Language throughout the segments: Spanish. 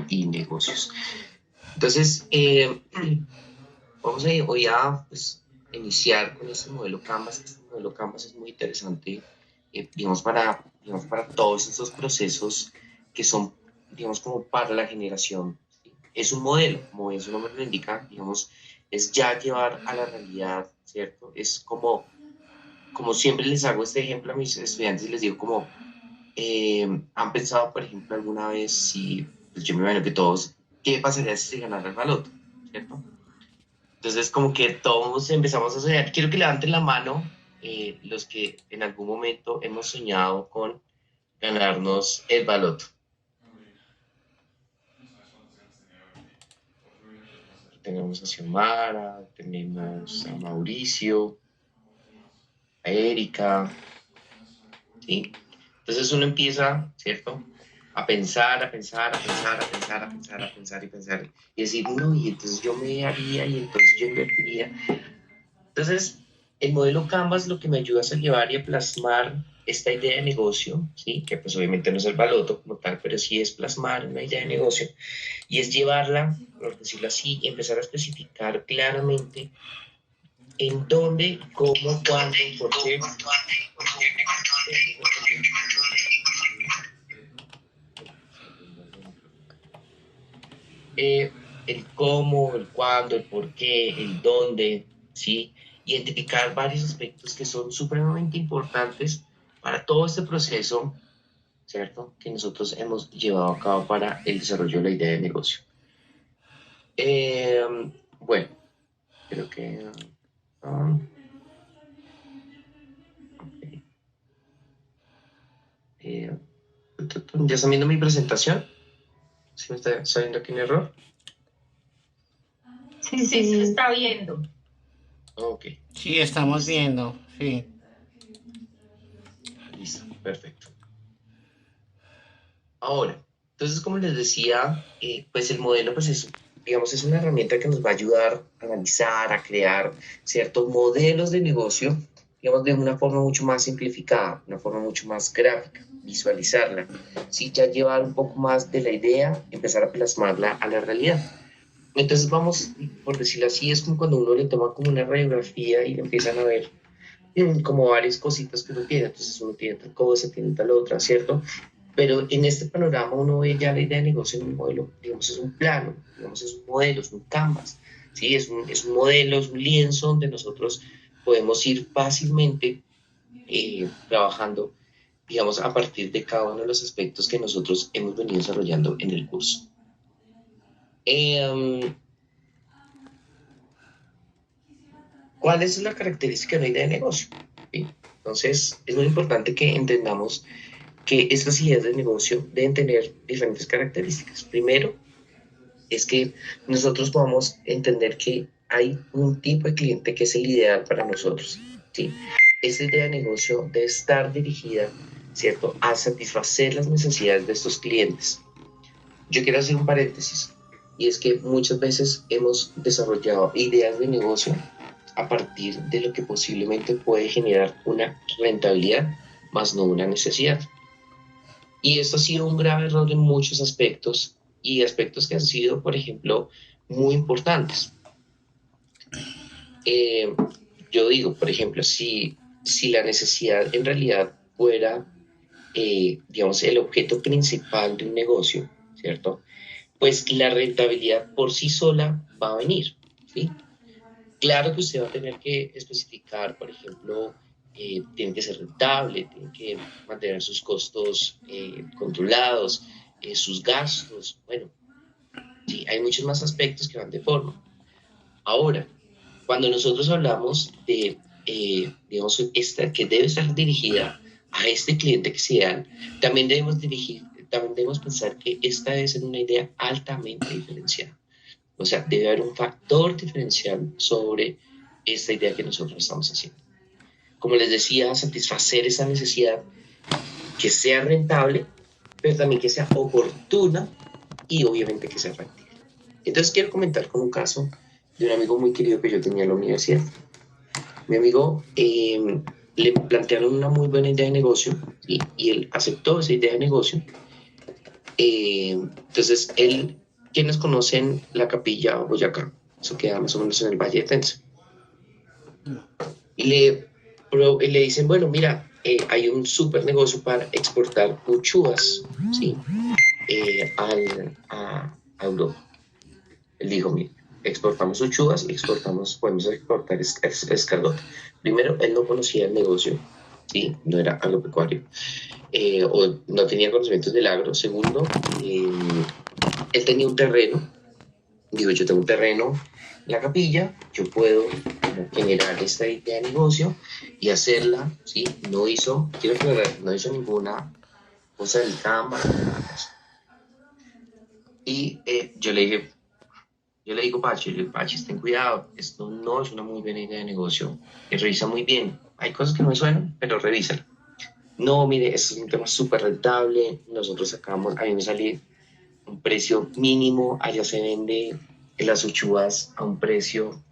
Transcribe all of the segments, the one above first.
y negocios. Entonces, vamos a hoy a pues, iniciar con este modelo Canvas. Este modelo Canvas es muy interesante, digamos, para todos esos procesos que son, digamos, como para la generación. ¿Sí? Es un modelo, como su nombre lo indica, digamos, es ya llevar a la realidad, ¿cierto? Es como siempre les hago este ejemplo a mis estudiantes y les digo como, ¿han pensado, por ejemplo, alguna vez si, pues yo me imagino que todos, qué pasaría si se ganara el baloto, ¿cierto? Entonces, como que todos empezamos a soñar. Quiero que levanten la mano los que en algún momento hemos soñado con ganarnos el baloto. Aquí tenemos a Xiomara, tenemos a Mauricio, a Erika, ¿sí? Entonces uno empieza, ¿cierto? A pensar, a pensar, a pensar, a pensar, a pensar, a pensar y pensar. Y decir, no, y entonces yo me haría, y entonces yo invertiría. Entonces, el modelo Canvas lo que me ayuda es a llevar y a plasmar esta idea de negocio, ¿sí? Que pues obviamente no es el baloto como tal, pero sí es plasmar una idea de negocio y es llevarla, por decirlo así, y empezar a especificar claramente en dónde, cómo, cuándo, por qué. El cómo, el cuándo, el por qué, el dónde, ¿sí? Identificar varios aspectos que son supremamente importantes para todo este proceso, ¿cierto? Que nosotros hemos llevado a cabo para el desarrollo de la idea de negocio. Bueno, creo que... ok. Eh, ¿Ya están viendo mi presentación? ¿Sí me está saliendo aquí un error? Sí, sí, se está viendo. Ok, Sí, estamos listo, viendo, sí. listo, perfecto. Ahora, entonces, como les decía, pues el modelo, pues es, digamos, es una herramienta que nos va a ayudar a analizar, a crear ciertos modelos de negocio, digamos, de una forma mucho más simplificada, una forma mucho más gráfica, visualizarla, sí, ya llevar un poco más de la idea, empezar a plasmarla a la realidad. Entonces vamos, por decirlo así, es como cuando uno le toma como una radiografía y le empiezan a ver como varias cositas que uno tiene, entonces uno tiene tal cosa, tiene tal otra, ¿cierto? Pero en este panorama uno ve ya la idea de negocio en un modelo, digamos, es un plano, digamos, es un modelo, es un canvas, ¿sí? Es un modelo, es un lienzo donde nosotros podemos ir fácilmente trabajando, digamos, a partir de cada uno de los aspectos que nosotros hemos venido desarrollando en el curso. Eh, ¿Cuál es la característica de una idea de negocio? ¿Sí? Entonces, es muy importante que entendamos que estas ideas de negocio deben tener diferentes características. Primero, es que nosotros podamos entender que hay un tipo de cliente que es el ideal para nosotros. ¿Sí? Esta idea de negocio debe estar dirigida, ¿cierto?, a satisfacer las necesidades de estos clientes. Yo quiero hacer un paréntesis, y es que muchas veces hemos desarrollado ideas de negocio a partir de lo que posiblemente puede generar una rentabilidad, más no una necesidad. Y esto ha sido un grave error en muchos aspectos y aspectos que han sido, por ejemplo, muy importantes. Eh, yo digo, por ejemplo, si la necesidad en realidad fuera, digamos, el objeto principal de un negocio, ¿cierto? Pues la rentabilidad por sí sola va a venir, ¿sí? Claro que usted va a tener que especificar, por ejemplo, tiene que ser rentable, tiene que mantener sus costos controlados, sus gastos, bueno, sí, hay muchos más aspectos que van de forma. Ahora, cuando nosotros hablamos de, digamos, esta que debe estar dirigida a este cliente que sea, también debemos pensar que esta debe ser una idea altamente diferenciada. O sea, debe haber un factor diferencial sobre esta idea que nosotros estamos haciendo. Como les decía, satisfacer esa necesidad que sea rentable, pero también que sea oportuna y obviamente que sea factible. Entonces quiero comentar con un caso de un amigo muy querido que yo tenía en la universidad. Mi amigo le plantearon una muy buena idea de negocio, ¿sí? Y él aceptó esa idea de negocio, Entonces, quienes conocen la capilla Boyacá, eso queda más o menos en el Valle de Tensa, y le dicen, bueno, mira, hay un súper negocio para exportar uchuvas, ¿sí? A Europa. Él dijo, mira, exportamos uchuvas y podemos exportar escargot. Primero, él no conocía el negocio, ¿sí? No era agropecuario, o no tenía conocimientos del agro. Segundo, él tenía un terreno, digo, yo tengo un terreno en la capilla, yo puedo como generar esta idea de negocio y hacerla, ¿sí? Quiero aclarar, no hizo ninguna cosa del Canva, nada de eso. Y yo le digo, Pachi, ten cuidado, esto no es una muy buena idea de negocio, revisa muy bien, hay cosas que no me suenan, pero revísala. No, mire, esto es un tema súper rentable, nosotros sacamos, a mí me sale un precio mínimo, allá se vende las uchuvas a un precio,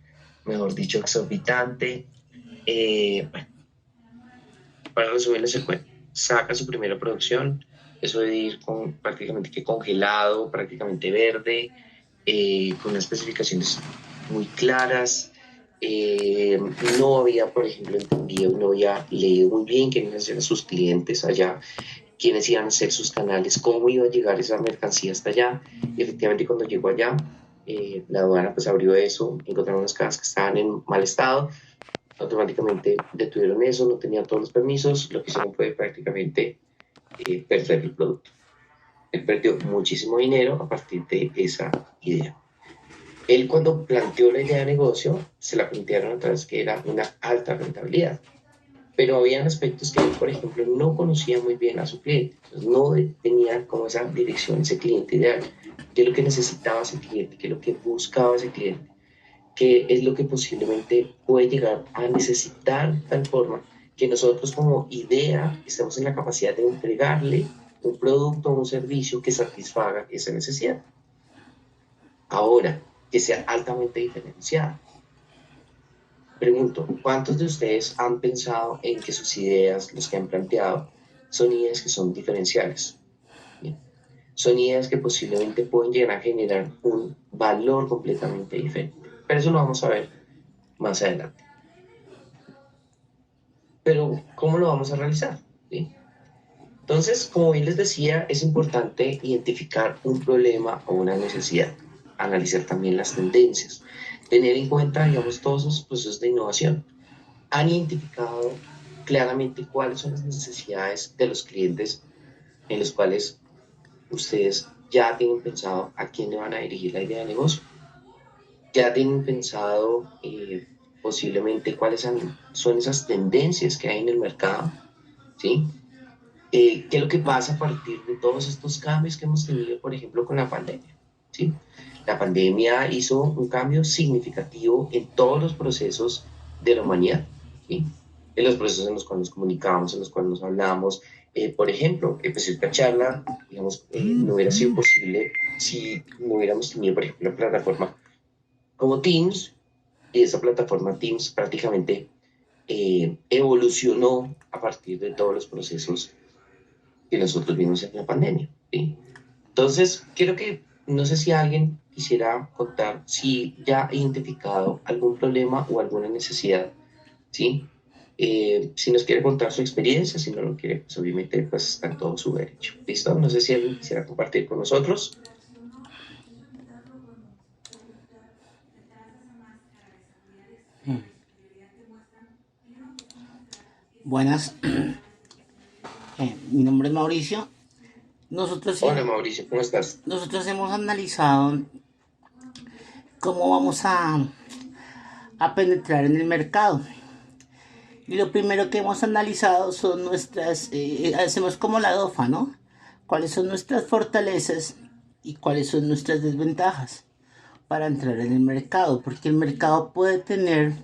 mejor dicho, exorbitante. Bueno, para resumirles el cuento, saca su primera producción, eso de ir con prácticamente que congelado, prácticamente verde, con unas especificaciones muy claras. Eh, no había, por ejemplo, entendido, no había leído muy bien quiénes eran sus clientes allá, quiénes iban a ser sus canales, cómo iba a llegar esa mercancía hasta allá. Y efectivamente, cuando llegó allá, la aduana pues abrió eso, encontraron unas casas que estaban en mal estado, automáticamente detuvieron eso, no tenían todos los permisos, lo que hicieron fue prácticamente perder el producto. Él perdió muchísimo dinero a partir de esa idea. Él cuando planteó la idea de negocio, se la plantearon a través que era una alta rentabilidad, pero había aspectos que él, por ejemplo, no conocía muy bien a su cliente, entonces no tenía como esa dirección, ese cliente ideal, qué es lo que necesitaba ese cliente, qué es lo que buscaba ese cliente, qué es lo que posiblemente puede llegar a necesitar de tal forma que nosotros como idea estemos en la capacidad de entregarle un producto o un servicio que satisfaga esa necesidad. Ahora, que sea altamente diferenciada. Pregunto, ¿cuántos de ustedes han pensado en que sus ideas, los que han planteado, son ideas que son diferenciales? ¿Bien? Son ideas que posiblemente pueden llegar a generar un valor completamente diferente. Pero eso lo vamos a ver más adelante. Pero, ¿cómo lo vamos a realizar? ¿Sí? Entonces, como bien les decía, es importante identificar un problema o una necesidad, analizar también las tendencias, tener en cuenta, digamos, todos esos procesos de innovación. Han identificado claramente cuáles son las necesidades de los clientes en los cuales ustedes ya tienen pensado a quién le van a dirigir la idea de negocio. Ya tienen pensado posiblemente cuáles son esas tendencias que hay en el mercado, ¿sí? ¿Qué es lo que pasa a partir de todos estos cambios que hemos tenido, por ejemplo, con la pandemia? ¿Sí? La pandemia hizo un cambio significativo en todos los procesos de la humanidad, ¿sí? En los procesos en los cuales nos comunicamos, en los cuales nos hablamos. Por ejemplo, pues esta charla, digamos, no hubiera sido posible si no hubiéramos tenido, por ejemplo, una plataforma como Teams, y esa plataforma Teams prácticamente evolucionó a partir de todos los procesos que nosotros vimos en la pandemia. ¿Sí? Entonces, quiero que, no sé si alguien quisiera contar si ya ha identificado algún problema o alguna necesidad, ¿sí? Si nos quiere contar su experiencia, si no lo quiere, pues obviamente pues está en todo su derecho. ¿Listo? No sé si alguien quisiera compartir con nosotros. Buenas, mi nombre es Mauricio. Nosotros, Hola Mauricio, ¿cómo estás? nosotros hemos analizado cómo vamos a penetrar en el mercado. Y lo primero que hemos analizado son hacemos como la DOFA, ¿no? ¿Cuáles son nuestras fortalezas y cuáles son nuestras desventajas para entrar en el mercado? Porque el mercado puede tener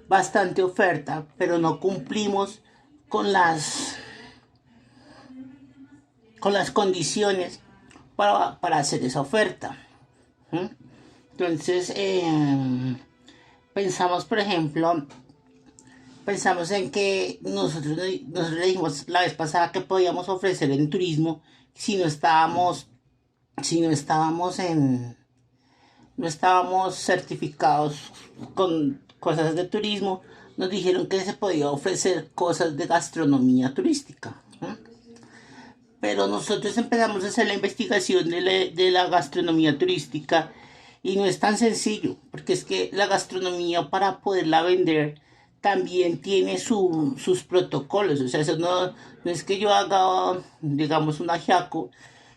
bastante oferta, pero no cumplimos con las condiciones para hacer esa oferta. ¿Mm? Entonces, pensamos, por ejemplo, pensamos en que nosotros le dijimos la vez pasada que podíamos ofrecer en turismo si no estábamos, si no estábamos en, no estábamos certificados con cosas de turismo, nos dijeron que se podía ofrecer cosas de gastronomía turística. Pero nosotros empezamos a hacer la investigación de la gastronomía turística y no es tan sencillo, porque es que la gastronomía para poderla vender también tiene sus protocolos. O sea, eso no es que yo haga, digamos, un ajiaco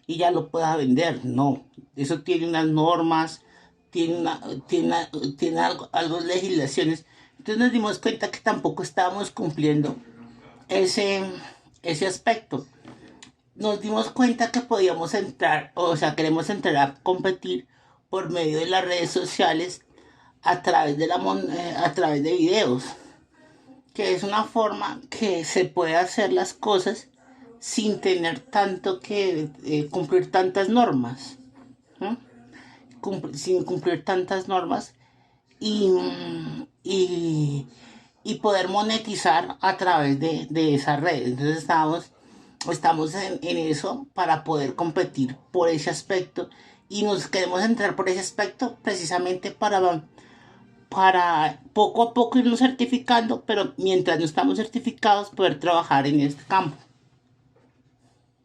y ya lo pueda vender. No, eso tiene unas normas, tiene, una, tiene, tiene algo de legislaciones. Entonces nos dimos cuenta que tampoco estábamos cumpliendo ese, ese aspecto. Nos dimos cuenta que podíamos entrar, o sea, queremos entrar a competir por medio de las redes sociales a través a través de videos, que es una forma que se puede hacer las cosas sin tener tanto que cumplir tantas normas, ¿no? Sin cumplir tantas normas y, y, y poder monetizar a través de esas redes. Entonces estamos en eso para poder competir por ese aspecto y nos queremos entrar por ese aspecto precisamente para poco a poco irnos certificando, pero mientras no estamos certificados poder trabajar en este campo.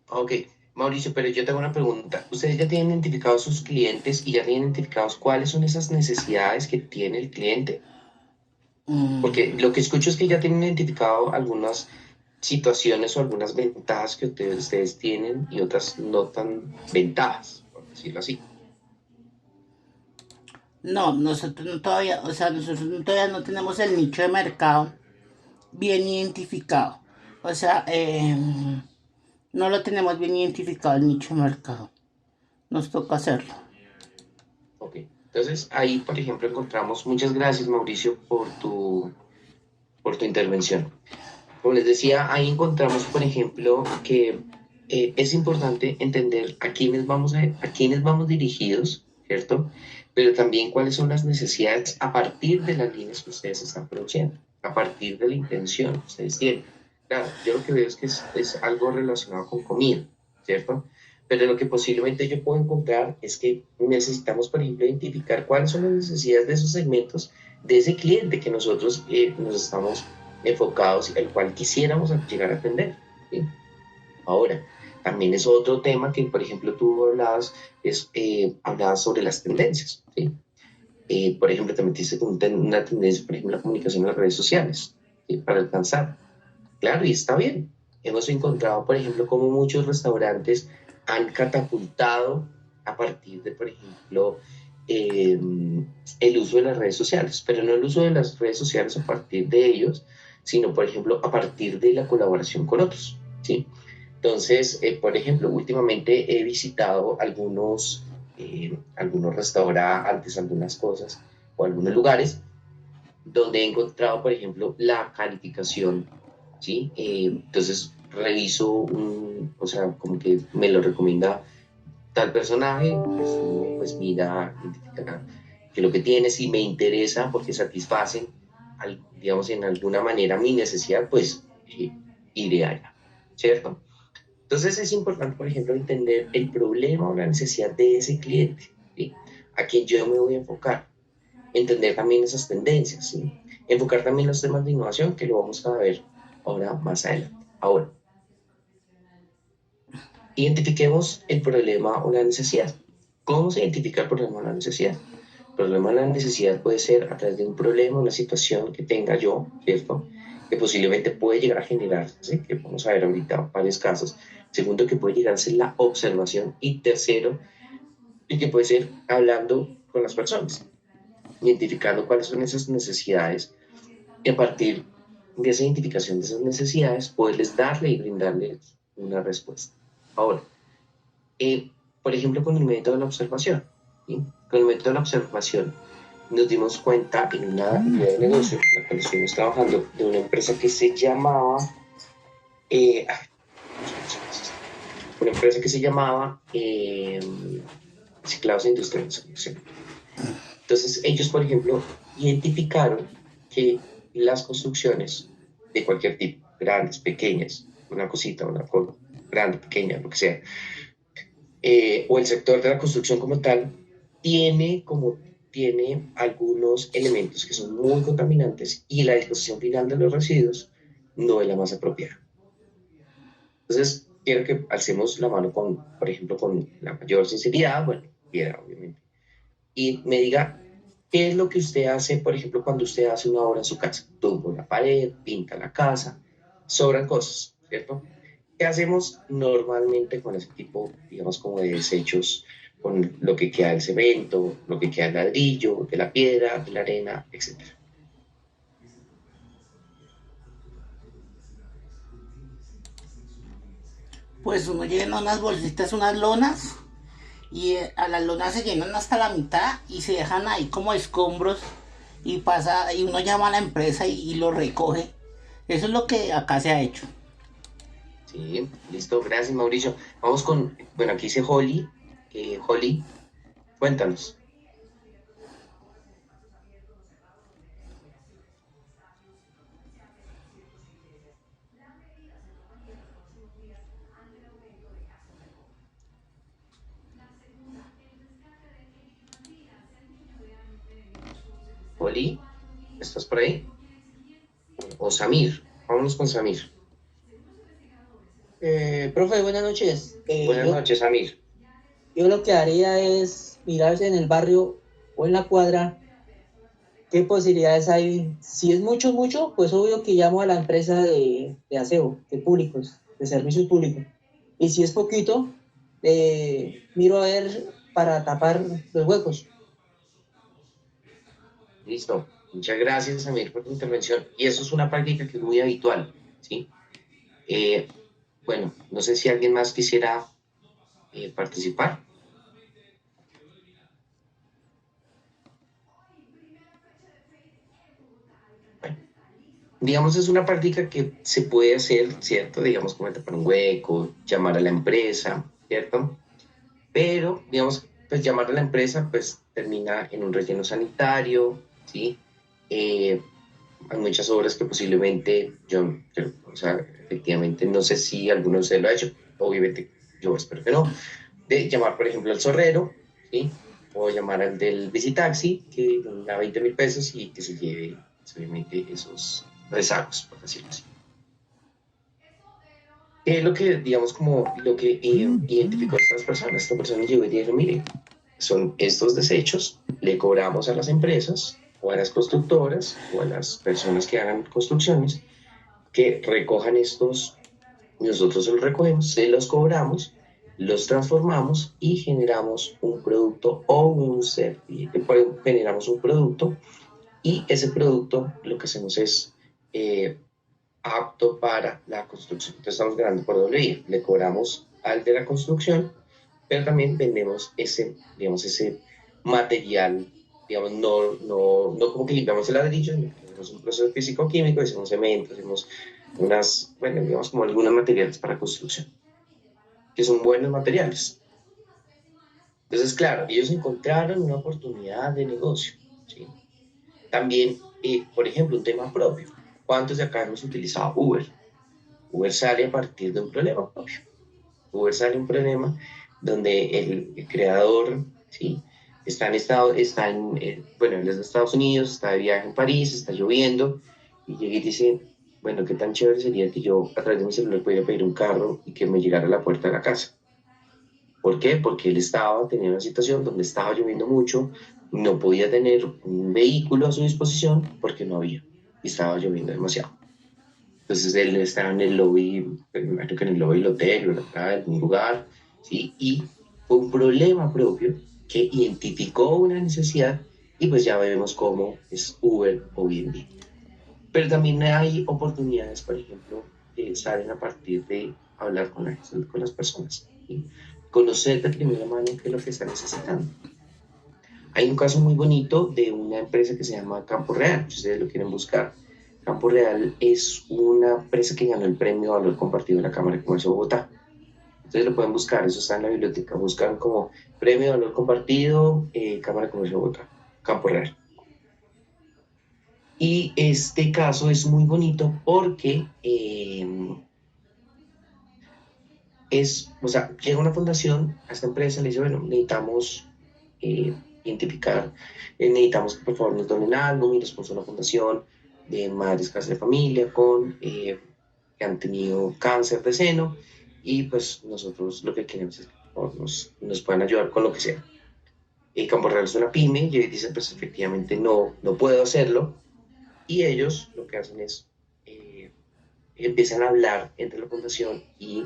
Ok, Mauricio, pero yo tengo una pregunta. ¿Ustedes ya tienen identificados sus clientes y ya tienen identificados cuáles son esas necesidades que tiene el cliente? Porque lo que escucho es que ya tienen identificado algunas situaciones o algunas ventajas que ustedes tienen y otras no tan ventajas, por decirlo así. No, nosotros no todavía, o sea, todavía no tenemos el nicho de mercado bien identificado. O sea, no lo tenemos bien identificado el nicho de mercado. Nos toca hacerlo. Ok, entonces ahí, por ejemplo, encontramos, muchas gracias, Mauricio, por tu intervención. Como les decía, ahí encontramos, por ejemplo, que es importante entender a quiénes vamos dirigidos, ¿cierto? Pero también cuáles son las necesidades a partir de las líneas que ustedes están produciendo, a partir de la intención que ustedes tienen. Claro, yo lo que veo es que es algo relacionado con comida, ¿cierto? Pero lo que posiblemente yo puedo encontrar es que necesitamos, por ejemplo, identificar cuáles son las necesidades de esos segmentos de ese cliente que nosotros nos estamos enfocados y al cual quisiéramos llegar a atender. ¿Sí? Ahora, también es otro tema que, por ejemplo, tú hablabas sobre las tendencias. ¿Sí? Por ejemplo, te metiste con una tendencia, por ejemplo, la comunicación en las redes sociales, ¿sí? Para alcanzar. Claro, y está bien. Hemos encontrado, por ejemplo, cómo muchos restaurantes han catapultado a partir de, por ejemplo, eh, el uso de las redes sociales, pero no el uso de las redes sociales a partir de ellos, sino, por ejemplo, a partir de la colaboración con otros, ¿sí? Entonces, por ejemplo, últimamente he visitado algunos restaurantes, algunas cosas o algunos lugares donde he encontrado, por ejemplo, la calificación, ¿sí? Entonces reviso, o sea, como que me lo recomienda tal personaje, pues uno pues mira, identifica que lo que tiene, si me interesa porque satisfacen, digamos, en alguna manera mi necesidad, pues iré allá, ¿cierto? Entonces es importante, por ejemplo, entender el problema o la necesidad de ese cliente, ¿sí? A quien yo me voy a enfocar, entender también esas tendencias, ¿sí? Enfocar también los temas de innovación que lo vamos a ver ahora más adelante. Ahora, identifiquemos el problema o la necesidad. ¿Cómo se identifica el problema o la necesidad? El problema o la necesidad puede ser a través de un problema o una situación que tenga yo, ¿cierto? Que posiblemente puede llegar a generarse, que vamos a ver ahorita varios casos. Segundo, que puede llegar a ser la observación. Y tercero, y que puede ser hablando con las personas, identificando cuáles son esas necesidades y a partir de esa identificación de esas necesidades, poderles darle y brindarles una respuesta. Ahora, por ejemplo, con el método de la observación, ¿sí? Con el método de la observación nos dimos cuenta en una idea de negocio, en la cual estuvimos trabajando, de una empresa que se llamaba, eh, una empresa que se llamaba Ciclados Industriales. Entonces, ellos, por ejemplo, identificaron que las construcciones de cualquier tipo, grandes, pequeñas, una cosita, una cosa, grande, pequeña, lo que sea, o el sector de la construcción como tal, tiene algunos elementos que son muy contaminantes y la disposición final de los residuos no es la más apropiada. Entonces, quiero que alcemos la mano con, por ejemplo, con la mayor sinceridad, bueno, piedra, obviamente, y me diga qué es lo que usted hace, por ejemplo, cuando usted hace una obra en su casa. Tumba la pared, pinta la casa, sobran cosas, ¿cierto? ¿Qué hacemos normalmente con ese tipo, digamos, como de desechos, con lo que queda del cemento, lo que queda del ladrillo, de la piedra, de la arena, etcétera? Pues uno llena unas bolsitas, unas lonas, y a las lonas se llenan hasta la mitad y se dejan ahí como escombros y pasa y uno llama a la empresa y lo recoge. Eso es lo que acá se ha hecho. Sí, listo, gracias Mauricio. Vamos con, bueno, aquí dice Holly. Holly, cuéntanos. Holly, ¿estás por ahí? O Samir, vámonos con Samir. Profe, buenas noches. Buenas noches, Samir. Yo lo que haría es mirarse en el barrio o en la cuadra qué posibilidades hay. Si es mucho, mucho, pues obvio que llamo a la empresa de aseo, de públicos, de servicios públicos. Y si es poquito, miro a ver para tapar los huecos. Listo. Muchas gracias, Samir, por tu intervención. Y eso es una práctica que es muy habitual, ¿sí? Eh, bueno, no sé si alguien más quisiera participar. Bueno, digamos, es una práctica que se puede hacer, ¿cierto? Digamos, como tapar un hueco, llamar a la empresa, ¿cierto? Pero, digamos, pues llamar a la empresa, pues termina en un relleno sanitario, ¿sí? Eh, Hay muchas obras que posiblemente o sea, efectivamente, no sé si alguno de ustedes lo ha hecho, obviamente yo espero que no, de llamar, por ejemplo, al zorrero, ¿sí? O llamar al del visitaxi, que da 20.000 pesos y que se lleve, pues, obviamente, esos rezagos, por decirlo así. ¿Qué es lo que, digamos, como lo que identificó a estas personas? Esta persona llegó y dijo, mire, son estos desechos, le cobramos a las empresas o a las constructoras o a las personas que hagan construcciones que recojan estos, nosotros los recogemos, se los cobramos, los transformamos y generamos un producto o un servicio, generamos un producto y ese producto lo que hacemos es apto para la construcción. Entonces estamos ganando por doble vía. Le cobramos al de la construcción, pero también vendemos ese, digamos, ese material, digamos, no como que limpiamos el ladrillo, sino que hacemos un proceso físico-químico, hacemos cemento, hacemos bueno, digamos, como algunos materiales para construcción, que son buenos materiales. Entonces, claro, ellos encontraron una oportunidad de negocio, ¿sí? También, por ejemplo, un tema propio. ¿Cuántos de acá hemos utilizado Uber? Uber sale a partir de un problema propio. Uber sale un problema donde el creador, ¿sí? Bueno, él es de Estados Unidos, está de viaje en París, está lloviendo, y llega y dice, bueno, qué tan chévere sería que yo a través de mi celular pudiera pedir un carro y que me llegara a la puerta de la casa. ¿Por qué? Porque él tenía una situación donde estaba lloviendo mucho, no podía tener un vehículo a su disposición porque no había, y estaba lloviendo demasiado. Entonces él estaba en el lobby, me imagino que en el lobby del hotel o en algún lugar, ¿sí? Y fue un problema propio que identificó una necesidad y pues ya vemos cómo es Uber hoy en día. Pero también hay oportunidades, por ejemplo, que salen a partir de hablar con las personas, ¿sí? Conocer de primera mano qué es lo que están necesitando. Hay un caso muy bonito de una empresa que se llama Campo Real, si ustedes lo quieren buscar. Campo Real es una empresa que ganó el premio Valor Compartido de la Cámara de Comercio de Bogotá. Entonces lo pueden buscar, eso está en la biblioteca. Buscan como Premio Valor Compartido, Cámara de Comercio de Bogotá, Campo Real. Y este caso es muy bonito porque o sea, llega una fundación a esta empresa, le dice, bueno, necesitamos identificar, necesitamos que por favor nos donen algo, mira, somos una fundación de madres cabezas de familia que han tenido cáncer de seno y pues nosotros lo que queremos es que por favor nos puedan ayudar con lo que sea. Campo Real es una pyme y ellos dicen, pues efectivamente no puedo hacerlo y ellos lo que hacen es empiezan a hablar entre la fundación y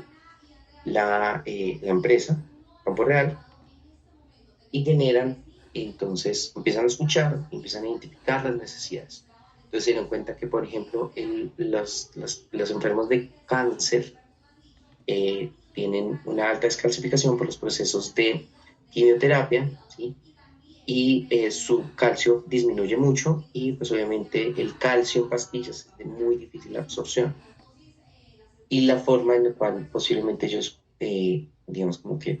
la empresa, Campo Real, y generan, entonces empiezan a escuchar, empiezan a identificar las necesidades. Entonces se dan cuenta que, por ejemplo, los enfermos de cáncer tienen una alta descalcificación por los procesos de quimioterapia, ¿sí? Y su calcio disminuye mucho y pues obviamente el calcio en pastillas es de muy difícil absorción y la forma en la cual posiblemente ellos, digamos, como que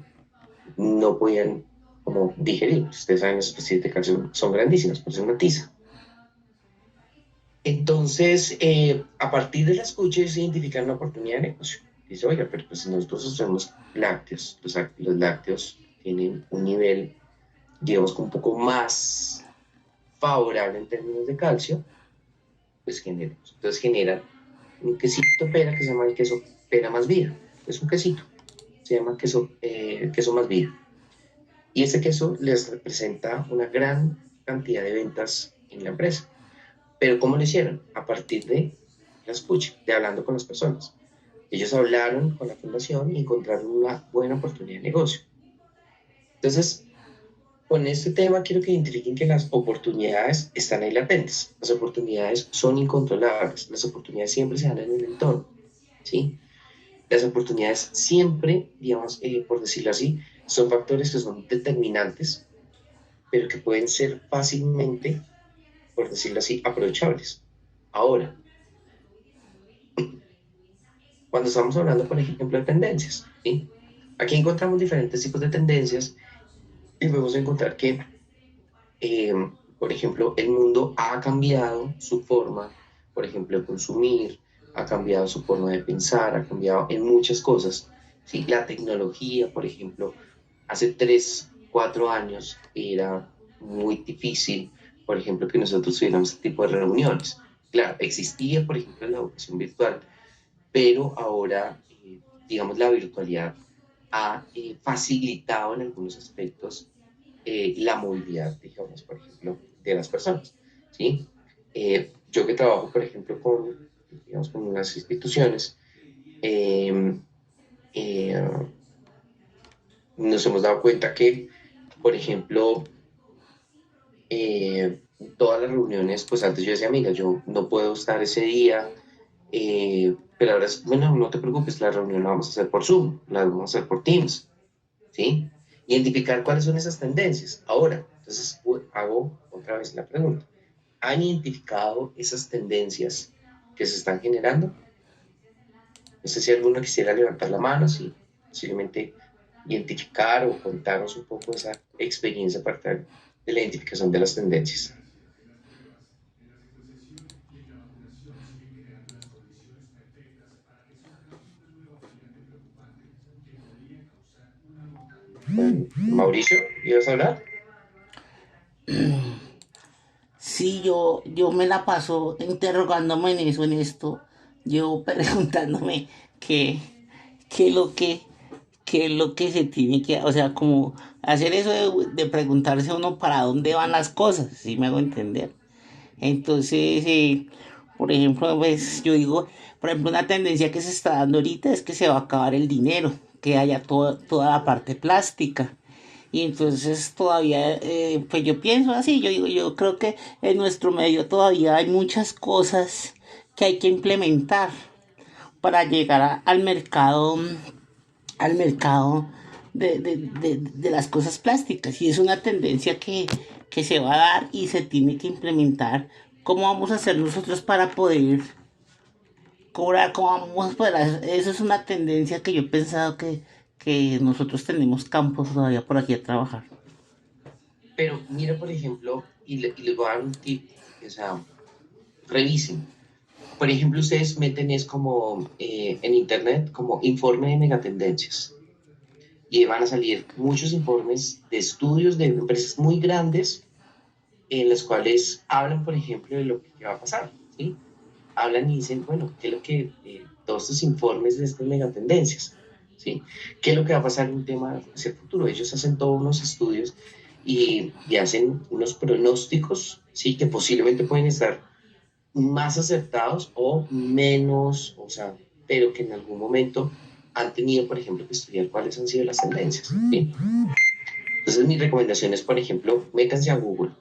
no podían como digerir. Ustedes saben, esas pastillas de calcio son grandísimas, por ser una tiza. Entonces, a partir de la escucha, se identifica una oportunidad de negocio. Dice, oiga, pero pues nosotros usamos lácteos, los lácteos tienen un nivel, digamos, un poco más favorable en términos de calcio, pues generamos. Entonces generan un quesito pera que se llama el queso pera más vida. Es un quesito, se llama queso más vida. Y ese queso les representa una gran cantidad de ventas en la empresa. Pero ¿cómo lo hicieron? A partir de la escucha, de hablando con las personas. Ellos hablaron con la fundación y encontraron una buena oportunidad de negocio. Entonces, con este tema quiero que identifiquen que las oportunidades están ahí latentes. Las oportunidades son incontrolables. Las oportunidades siempre se dan en el entorno. ¿Sí? Las oportunidades siempre, digamos, por decirlo así, son factores que son determinantes, pero que pueden ser fácilmente, por decirlo así, aprovechables. Ahora, cuando estamos hablando, por ejemplo, de tendencias, ¿sí? Aquí encontramos diferentes tipos de tendencias y podemos encontrar que, eh, por ejemplo, el mundo ha cambiado su forma, por ejemplo, de consumir, ha cambiado su forma de pensar, ha cambiado en muchas cosas, ¿sí? La tecnología, por ejemplo, hace 3, 4 años era muy difícil, por ejemplo, que nosotros tuviéramos este tipo de reuniones. Claro, existía, por ejemplo, la educación virtual, pero ahora, digamos, la virtualidad ha facilitado en algunos aspectos la movilidad, digamos, por ejemplo, de las personas, ¿sí? Yo que trabajo, por ejemplo, digamos, con unas instituciones, eh, eh, nos hemos dado cuenta que, por ejemplo, todas las reuniones, pues antes yo decía, amiga, yo no puedo estar ese día, pero ahora es, bueno, no te preocupes, la reunión la vamos a hacer por Zoom, la vamos a hacer por Teams, ¿sí? Identificar cuáles son esas tendencias. Ahora, entonces hago otra vez la pregunta. ¿Han identificado esas tendencias que se están generando? No sé si alguno quisiera levantar la mano, si posiblemente identificar o contarnos un poco esa experiencia para de la identificación de las tendencias. Mauricio, ¿ibas a hablar? Sí, yo me la paso interrogándome en eso, en esto. Yo preguntándome qué, qué es lo que, qué es lo que se tiene que, o sea, como hacer eso de preguntarse uno para dónde van las cosas, si me hago entender. Entonces, por ejemplo, pues yo digo, por ejemplo, una tendencia que se está dando ahorita es que se va a acabar el dinero, que haya toda la parte plástica. Y entonces todavía, pues yo pienso así, yo digo, yo creo que en nuestro medio todavía hay muchas cosas que hay que implementar para llegar al mercado de las cosas plásticas. Y es una tendencia que se va a dar y se tiene que implementar. ¿Cómo vamos a hacer nosotros para poder cobrar? ¿Cómo vamos a poder hacer? Eso es una tendencia que yo he pensado que nosotros tenemos campos todavía por aquí a trabajar. Pero mira, por ejemplo, y les voy a dar un tip, o sea, revisen. Por ejemplo, ustedes meten es como en internet como informe de megatendencias y van a salir muchos informes de estudios de empresas muy grandes en las cuales hablan, por ejemplo, de lo que va a pasar, ¿sí? Hablan y dicen, bueno, ¿qué es lo que, todos estos informes de estas megatendencias, ¿sí? ¿Qué es lo que va a pasar en un tema hacia el futuro? Ellos hacen todos unos estudios y hacen unos pronósticos, ¿sí? Que posiblemente pueden estar más acertados o menos, o sea, pero que en algún momento han tenido, por ejemplo, que estudiar cuáles han sido las tendencias, ¿sí? Entonces, mi recomendación es, por ejemplo, métanse a Google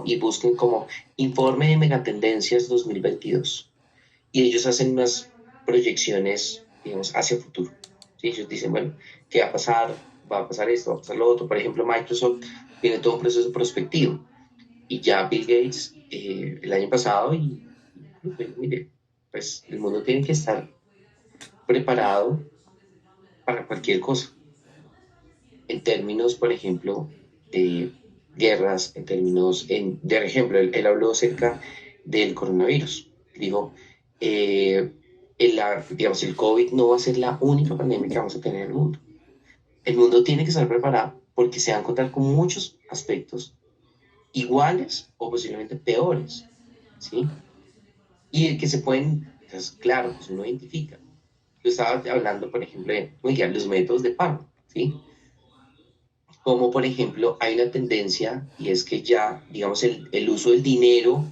y busquen como informe de megatendencias 2022 y ellos hacen unas proyecciones, digamos, hacia el futuro. ¿Sí? Ellos dicen, bueno, ¿qué va a pasar esto, va a pasar lo otro. Por ejemplo, Microsoft tiene todo un proceso prospectivo y ya Bill Gates el año pasado pues, mire, pues el mundo tiene que estar preparado para cualquier cosa en términos, por ejemplo, de guerras, en términos, de ejemplo, él habló acerca del coronavirus. Dijo, digamos, el COVID no va a ser la única pandemia que vamos a tener en el mundo. El mundo tiene que estar preparado porque se va a encontrar con muchos aspectos iguales o posiblemente peores, ¿sí? Y que se pueden, pues, claro, pues uno identifica. Yo estaba hablando, por ejemplo, de oiga, los métodos de pago, ¿sí? Como por ejemplo hay una tendencia y es que ya, digamos, el uso del dinero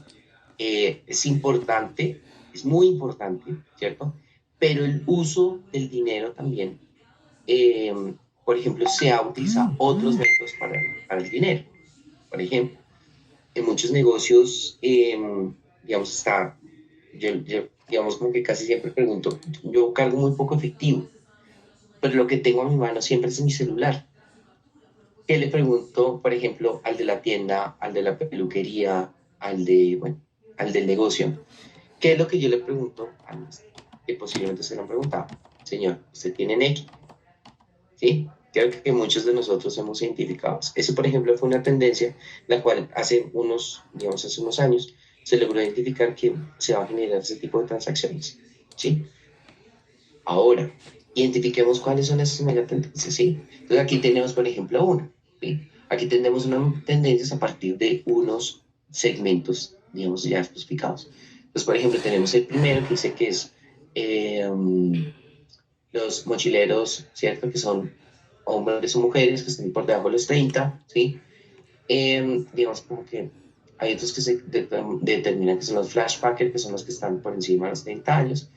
es importante, es muy importante, ¿cierto? Pero el uso del dinero también, eh, por ejemplo, se ha utilizado otros métodos para el dinero. Por ejemplo, en muchos negocios, digamos, digamos, como que casi siempre pregunto, yo cargo muy poco efectivo, pero lo que tengo a mi mano siempre es mi celular. ¿Qué le pregunto, por ejemplo, al de la tienda, al de la peluquería, bueno, al del negocio? ¿Qué es lo que yo le pregunto a los que posiblemente se lo han preguntado? Señor, ¿usted tiene Nequi? ¿Sí? Creo que muchos de nosotros hemos identificado. Eso, por ejemplo, fue una tendencia la cual digamos, hace unos años, se logró identificar que se va a generar ese tipo de transacciones. ¿Sí? Ahora, identifiquemos cuáles son esas megatendencias, ¿sí? Entonces aquí tenemos, por ejemplo, una, ¿sí? Aquí tenemos unas tendencias a partir de unos segmentos, digamos, ya especificados. Entonces, por ejemplo, tenemos el primero que dice que es eh, los mochileros, ¿cierto? Que son hombres o mujeres que están por debajo de los 30, ¿sí? Digamos como que hay otros que se determinan que son los flashpackers, que son los que están por encima de los 30 años,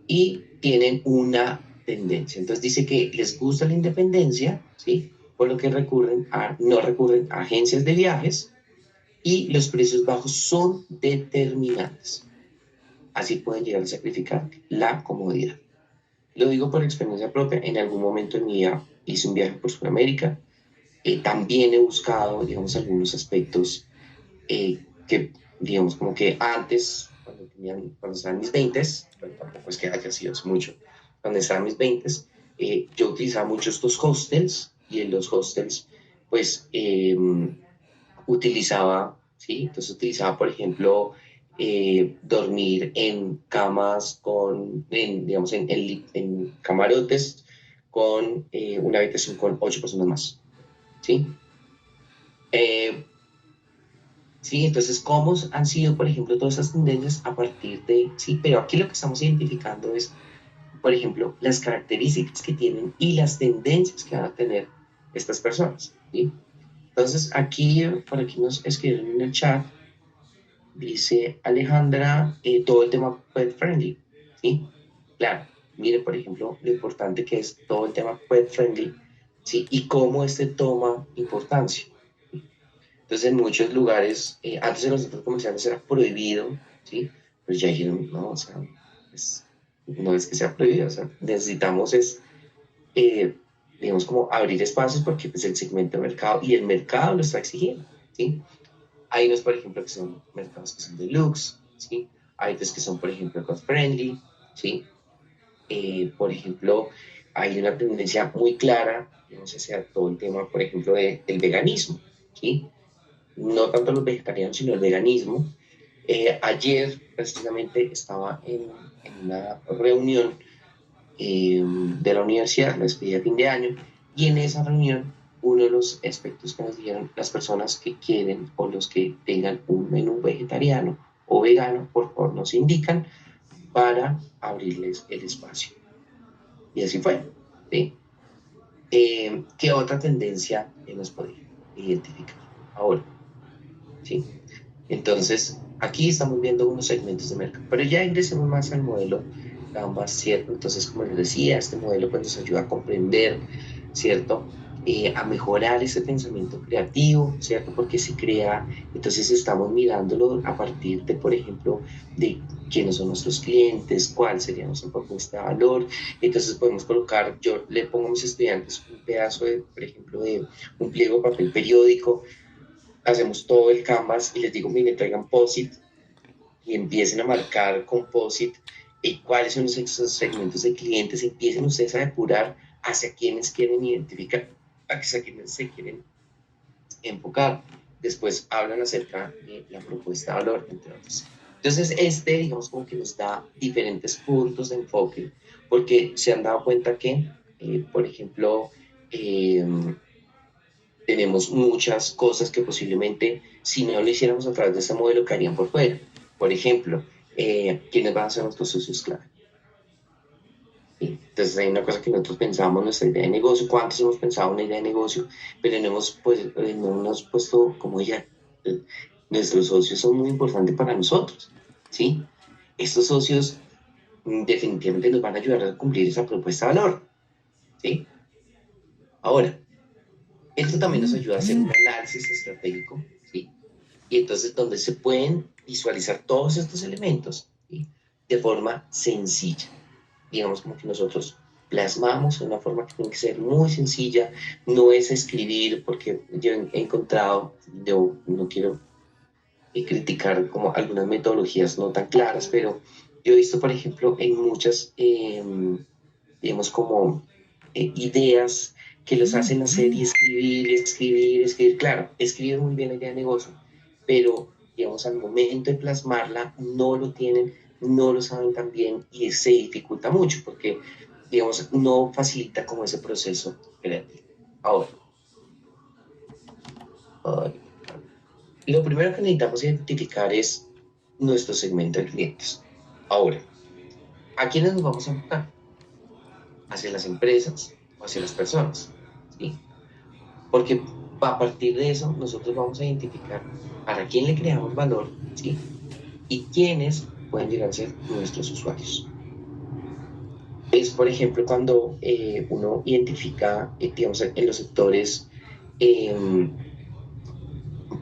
y tienen una tendencia. Entonces dice que les gusta la independencia, ¿sí? Por lo que no recurren a agencias de viajes y los precios bajos son determinantes. Así pueden llegar a sacrificar la comodidad. Lo digo por experiencia propia. En algún momento en mi vida hice un viaje por Sudamérica. También he buscado, digamos, algunos aspectos que, digamos, como que antes, cuando estaba en mis 20, bueno, tampoco es que haya sido hace mucho, cuando estaba en mis 20, yo utilizaba mucho estos hostels y en los hostels, pues, utilizaba, ¿sí? Entonces utilizaba, por ejemplo, dormir en camas digamos, en camarotes con una habitación con 8 personas más, ¿sí? Eh, Sí, entonces, ¿cómo han sido, por ejemplo, todas esas tendencias a partir de, sí, pero aquí lo que estamos identificando es, por ejemplo, las características que tienen y las tendencias que van a tener estas personas, ¿sí? Entonces, por aquí nos escriben en el chat, dice Alejandra, todo el tema pet friendly, ¿sí? Claro, mire, por ejemplo, lo importante que es todo el tema pet friendly, ¿sí? Y cómo este toma importancia. Entonces, en muchos lugares, antes en los centros comerciales era prohibido, ¿sí? Pero ya dijeron, no, o sea, no es que sea prohibido, o sea, necesitamos eh, digamos, como abrir espacios porque pues, el segmento de mercado y el mercado lo está exigiendo, ¿sí? Hay unos, por ejemplo, que son mercados que son deluxe, ¿sí? Hay otros que son, por ejemplo, eco-friendly, ¿sí? Por ejemplo, hay una tendencia muy clara, digamos, hacia todo el tema, por ejemplo, del veganismo, ¿sí? No tanto los vegetarianos, sino el veganismo, Ayer precisamente estaba en una reunión de la universidad, la despedida de fin de año, y en esa reunión uno de los aspectos que nos dijeron las personas que quieren o los que tengan un menú vegetariano o vegano, por favor nos indican para abrirles el espacio. Y así fue. ¿Sí? ¿Qué otra tendencia hemos podido identificar ahora? ¿Sí? Entonces, aquí estamos viendo unos segmentos de mercado, pero ya ingresemos más al modelo Canvas, ¿cierto? Entonces, como les decía, este modelo pues, nos ayuda a comprender, ¿cierto? A mejorar ese pensamiento creativo, ¿cierto? Porque se crea, entonces estamos mirándolo a partir de, por ejemplo, de quiénes son nuestros clientes, cuál sería nuestra propuesta de valor. Entonces podemos colocar, yo le pongo a mis estudiantes un pedazo de, por ejemplo, de un pliego de papel periódico, hacemos todo el canvas y les digo, miren, traigan POSIT y empiecen a marcar con POSIT cuáles son esos segmentos de clientes, empiecen ustedes a depurar hacia quienes quieren identificar, hacia quienes se quieren enfocar. Después hablan acerca de la propuesta de valor, entre otros. Entonces, digamos, como que nos da diferentes puntos de enfoque, porque se han dado cuenta que, por ejemplo, tenemos muchas cosas que posiblemente, si no lo hiciéramos a través de este modelo, caerían por fuera. Por ejemplo, ¿quiénes van a ser nuestros socios clave? ¿Sí? Entonces hay una cosa que nosotros pensamos, nuestra idea de negocio, cuántos hemos pensado en una idea de negocio, pero no hemos, pues, no hemos puesto como ya, nuestros socios son muy importantes para nosotros, ¿sí? Estos socios definitivamente nos van a ayudar a cumplir esa propuesta de valor, ¿sí? Ahora, esto también nos ayuda a hacer un análisis estratégico, ¿sí? Y entonces donde se pueden visualizar todos estos elementos, ¿sí? De forma sencilla. Digamos como que nosotros plasmamos de una forma que tiene que ser muy sencilla, no es escribir, porque yo he encontrado, yo no quiero criticar como algunas metodologías no tan claras, pero yo he visto, por ejemplo, en muchas, digamos, como ideas que los hacen hacer y escribir, escribir, escribir. Claro, escribir muy bien la idea de negocio, pero, digamos, al momento de plasmarla no lo tienen, no lo saben tan bien y se dificulta mucho porque, digamos, no facilita como ese proceso creativo. Ahora, lo primero que necesitamos identificar es nuestro segmento de clientes. Ahora, ¿a quiénes nos vamos a enfocar? ¿Hacia las empresas o hacia las personas? ¿Sí? Porque a partir de eso nosotros vamos a identificar para quién le creamos valor, ¿sí? Y quiénes pueden llegar a ser nuestros usuarios. Es, por ejemplo, cuando uno identifica, digamos, en los sectores,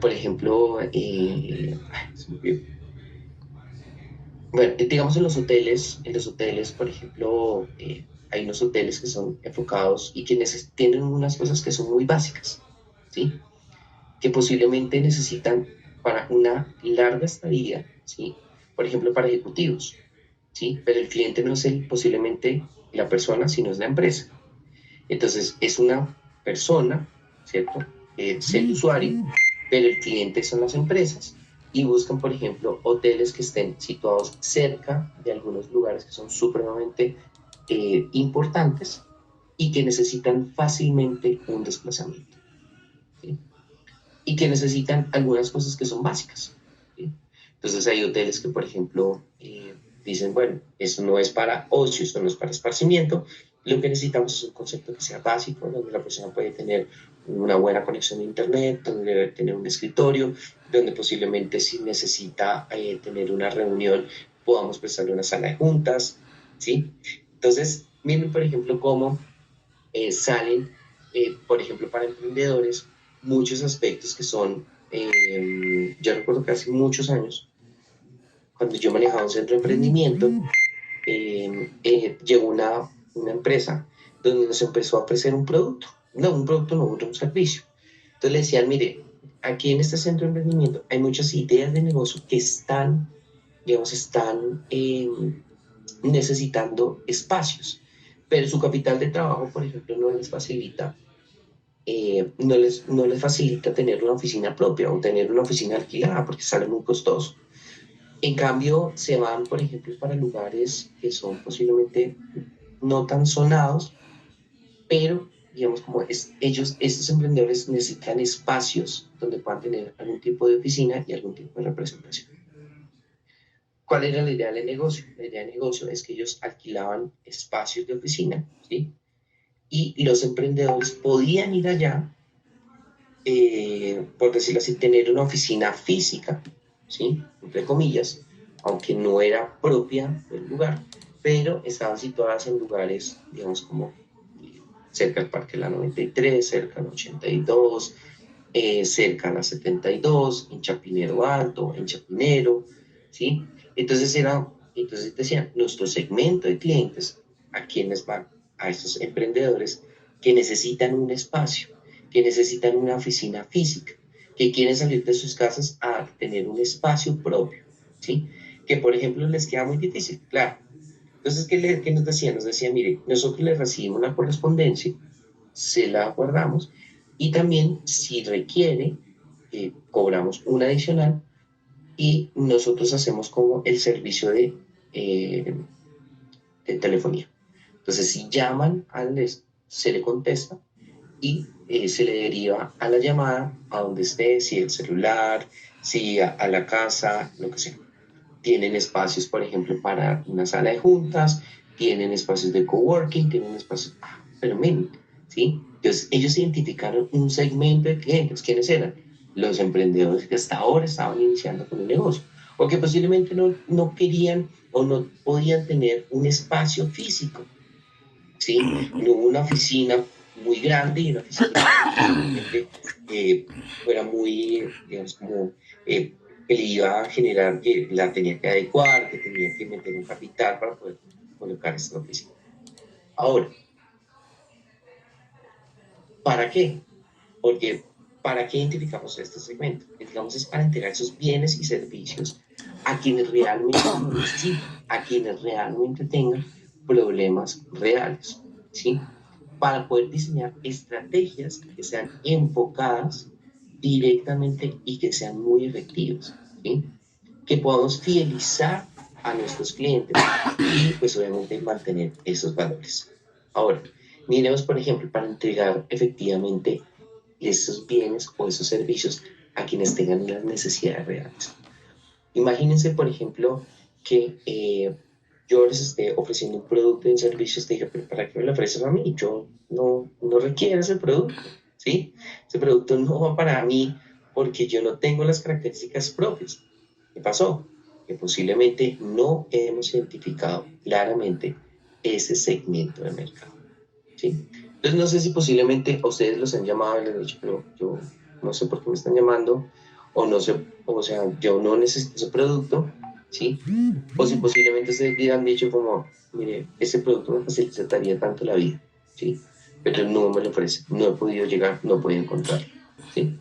por ejemplo, bueno, digamos en los hoteles, por ejemplo, hay unos hoteles que son enfocados y que tienen unas cosas que son muy básicas, ¿sí? Que posiblemente necesitan para una larga estadía, ¿sí? Por ejemplo, para ejecutivos, ¿sí? Pero el cliente no es posiblemente la persona, sino es la empresa. Entonces, es una persona, ¿cierto? Es el usuario, pero el cliente son las empresas y buscan, por ejemplo, hoteles que estén situados cerca de algunos lugares que son supremamente importantes y que necesitan fácilmente un desplazamiento, ¿sí? Y que necesitan algunas cosas que son básicas, ¿sí? Entonces hay hoteles que, por ejemplo, dicen, bueno, esto no es para ocio, esto no es para esparcimiento, lo que necesitamos es un concepto que sea básico, donde la persona puede tener una buena conexión a internet, donde debe tener un escritorio, donde posiblemente si necesita tener una reunión podamos prestarle una sala de juntas, ¿sí? Entonces, miren, por ejemplo, cómo salen, por ejemplo, para emprendedores, muchos aspectos que son, yo recuerdo que hace muchos años, cuando yo manejaba un centro de emprendimiento, llegó una empresa donde nos empezó a ofrecer un producto, no, un servicio. Entonces le decían, mire, aquí en este centro de emprendimiento hay muchas ideas de negocio que están, digamos, necesitando espacios, pero su capital de trabajo, por ejemplo, no les facilita tener una oficina propia o tener una oficina alquilada porque sale muy costoso. En cambio, se van, por ejemplo, para lugares que son posiblemente no tan sonados, pero digamos como estos emprendedores necesitan espacios donde puedan tener algún tipo de oficina y algún tipo de representación. ¿Cuál era la idea del negocio? La idea del negocio es que ellos alquilaban espacios de oficina, ¿sí? Y los emprendedores podían ir allá, por decirlo así, tener una oficina física, ¿sí? Entre comillas, aunque no era propia del lugar, pero estaban situadas en lugares, digamos, como cerca del Parque de la 93, cerca del 82, cerca de la 72, en Chapinero Alto, en Chapinero, ¿sí? Entonces decían, nuestro segmento de clientes, a quienes van, a estos emprendedores que necesitan un espacio, que necesitan una oficina física, que quieren salir de sus casas a tener un espacio propio, ¿sí? Que por ejemplo les queda muy difícil, claro. Entonces, ¿qué nos decían? Nos decían, mire, nosotros le recibimos la correspondencia, se la guardamos y también si requiere, cobramos un adicional y nosotros hacemos como el servicio de telefonía. Entonces, si llaman se le contesta y se le deriva a la llamada a donde esté, si el celular, si a la casa, lo que sea. Tienen espacios, por ejemplo, para una sala de juntas, tienen espacios de coworking, tienen espacios, pero miren, ¿sí? Entonces, ellos identificaron un segmento de clientes. ¿Quiénes eran? Los emprendedores que hasta ahora estaban iniciando con un negocio, o que posiblemente no querían o no podían tener un espacio físico, ¿sí? No una oficina muy grande y una oficina que posiblemente fuera muy, digamos, como que le iba a generar, que la tenía que adecuar, que tenía que meter un capital para poder colocar esta oficina. Ahora, ¿para qué? Porque ¿para qué identificamos este segmento? Digamos, es para entregar esos bienes y servicios a quienes realmente lo necesitan, a quienes realmente tengan problemas reales, ¿sí? Para poder diseñar estrategias que sean enfocadas directamente y que sean muy efectivas, ¿sí? Que podamos fidelizar a nuestros clientes y pues obviamente mantener esos valores. Ahora, miremos por ejemplo para entregar efectivamente esos bienes o esos servicios a quienes tengan las necesidades reales. Imagínense, por ejemplo, que yo les esté ofreciendo un producto y un servicio, te diga, pero ¿para qué me lo ofreces a mí? Yo no requiero ese producto, ¿sí? Ese producto no va para mí porque yo no tengo las características propias. ¿Qué pasó? Que posiblemente no hemos identificado claramente ese segmento de mercado, ¿sí? Entonces no sé si posiblemente a ustedes los han llamado y les han dicho, pero yo no sé por qué me están llamando, o no sé, o sea, yo no necesito ese producto, ¿sí? O si posiblemente ustedes le han dicho como, mire, ese producto me facilitaría tanto la vida, ¿sí? Pero no me lo ofrece, no he podido llegar, no he podido encontrarlo, ¿sí?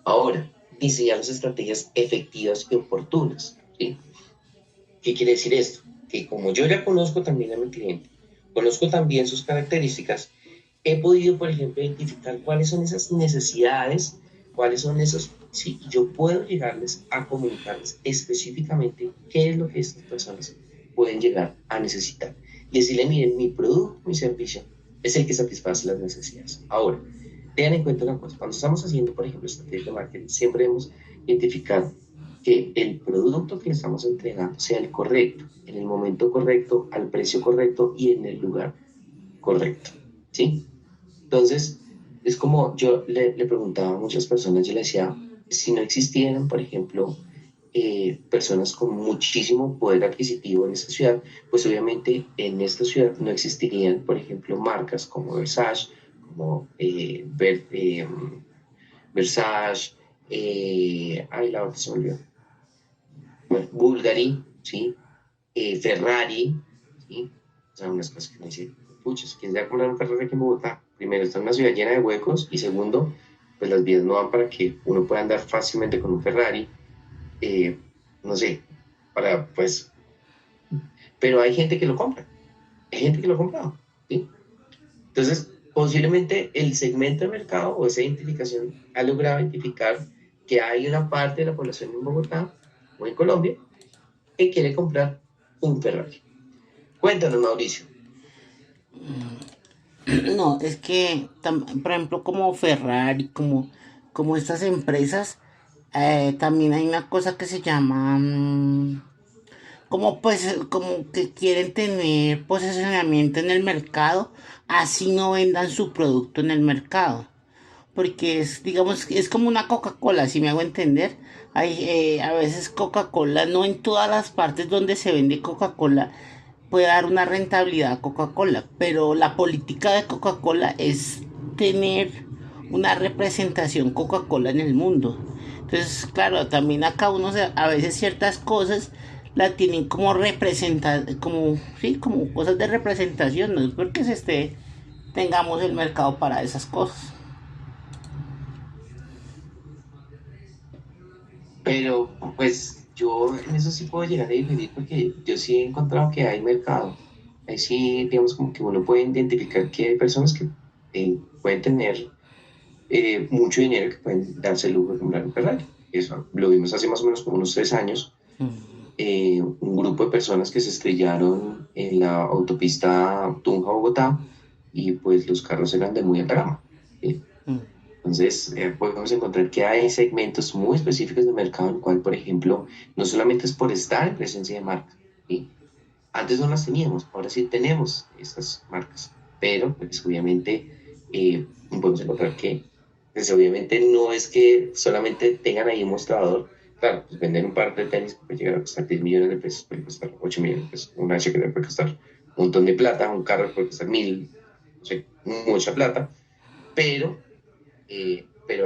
Ahora, diseñar las estrategias efectivas y oportunas, ¿sí? ¿Qué quiere decir esto? Que como yo ya conozco también a mi cliente, conozco también sus características, he podido, por ejemplo, identificar cuáles son esas necesidades, cuáles son esos, sí, yo puedo llegarles a comunicarles específicamente qué es lo que estas personas pueden llegar a necesitar. Y decirle, miren, mi producto, mi servicio es el que satisface las necesidades. Ahora, tengan en cuenta una cosa, cuando estamos haciendo, por ejemplo, estrategias de marketing, siempre debemos identificar que el producto que le estamos entregando sea el correcto, en el momento correcto, al precio correcto y en el lugar correcto, ¿sí? Entonces, es como yo le preguntaba a muchas personas, yo le decía, si no existieran, por ejemplo, personas con muchísimo poder adquisitivo en esta ciudad, pues obviamente en esta ciudad no existirían, por ejemplo, marcas como Versace, como Versace, ay, la otra se me olvidó, bueno, Bulgari, ¿sí? Ferrari, ¿sí? O sea, unas cosas que me dicen, pucha, ¿quién se va a comprar un Ferrari aquí en Bogotá? Primero, está en una ciudad llena de huecos y segundo, pues las vías no van para que uno pueda andar fácilmente con un Ferrari, eh, no sé, para pues, pero hay gente que lo compra, hay gente que lo ha comprado, ¿sí? Entonces, posiblemente el segmento de mercado o esa identificación ha logrado identificar que hay una parte de la población en Bogotá o en Colombia que quiere comprar un Ferrari. Cuéntanos, Mauricio. No, es que, por ejemplo, como Ferrari, como estas empresas, también hay una cosa que se llama, como pues, como que quieren tener posicionamiento en el mercado, así no vendan su producto en el mercado. Porque es, digamos, es como una Coca-Cola, si me hago entender. Hay, a veces Coca-Cola, no en todas las partes donde se vende Coca-Cola puede dar una rentabilidad a Coca-Cola, pero la política de Coca-Cola es tener una representación Coca-Cola en el mundo. Entonces, claro, también acá uno a veces ciertas cosas la tienen como representar, como, sí, como cosas de representación, no es porque tengamos el mercado para esas cosas. Pero pues yo en eso sí puedo llegar a dividir porque yo sí he encontrado que hay mercado. Ahí sí, digamos, como que uno puede identificar que hay personas que pueden tener mucho dinero que pueden darse el lujo de comprar un Ferrari. Eso lo vimos hace más o menos como unos 3 años. Un grupo de personas que se estrellaron en la autopista Tunja-Bogotá y pues los carros eran de muy alta gama. ¿Sí? Mm. Entonces, podemos encontrar que hay segmentos muy específicos de mercado en el cual, por ejemplo, no solamente es por estar en presencia de marca, ¿sí? Antes no las teníamos, ahora sí tenemos esas marcas, pero pues obviamente podemos encontrar que pues, obviamente no es que solamente tengan ahí un mostrador. Claro, pues vender un par de tenis puede llegar a costar 10 millones de pesos, puede costar 8 millones de pesos, una chaqueta puede costar un montón de plata, un carro puede costar 1.000, no sé, mucha plata, pero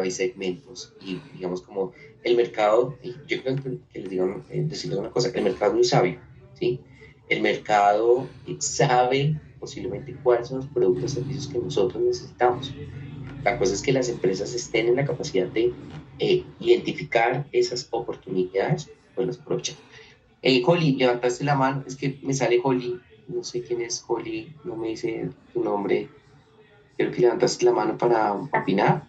hay segmentos y digamos como el mercado, y yo creo que les digo, decirles una cosa, el mercado es muy sabio, ¿sí? El mercado sabe posiblemente cuáles son los productos y servicios que nosotros necesitamos. La cosa es que las empresas estén en la capacidad de identificar esas oportunidades, pues las aprovechan. Holly, levantaste la mano, es que me sale Holly, no sé quién es Holly, no me dice tu nombre, creo que levantaste la mano para opinar.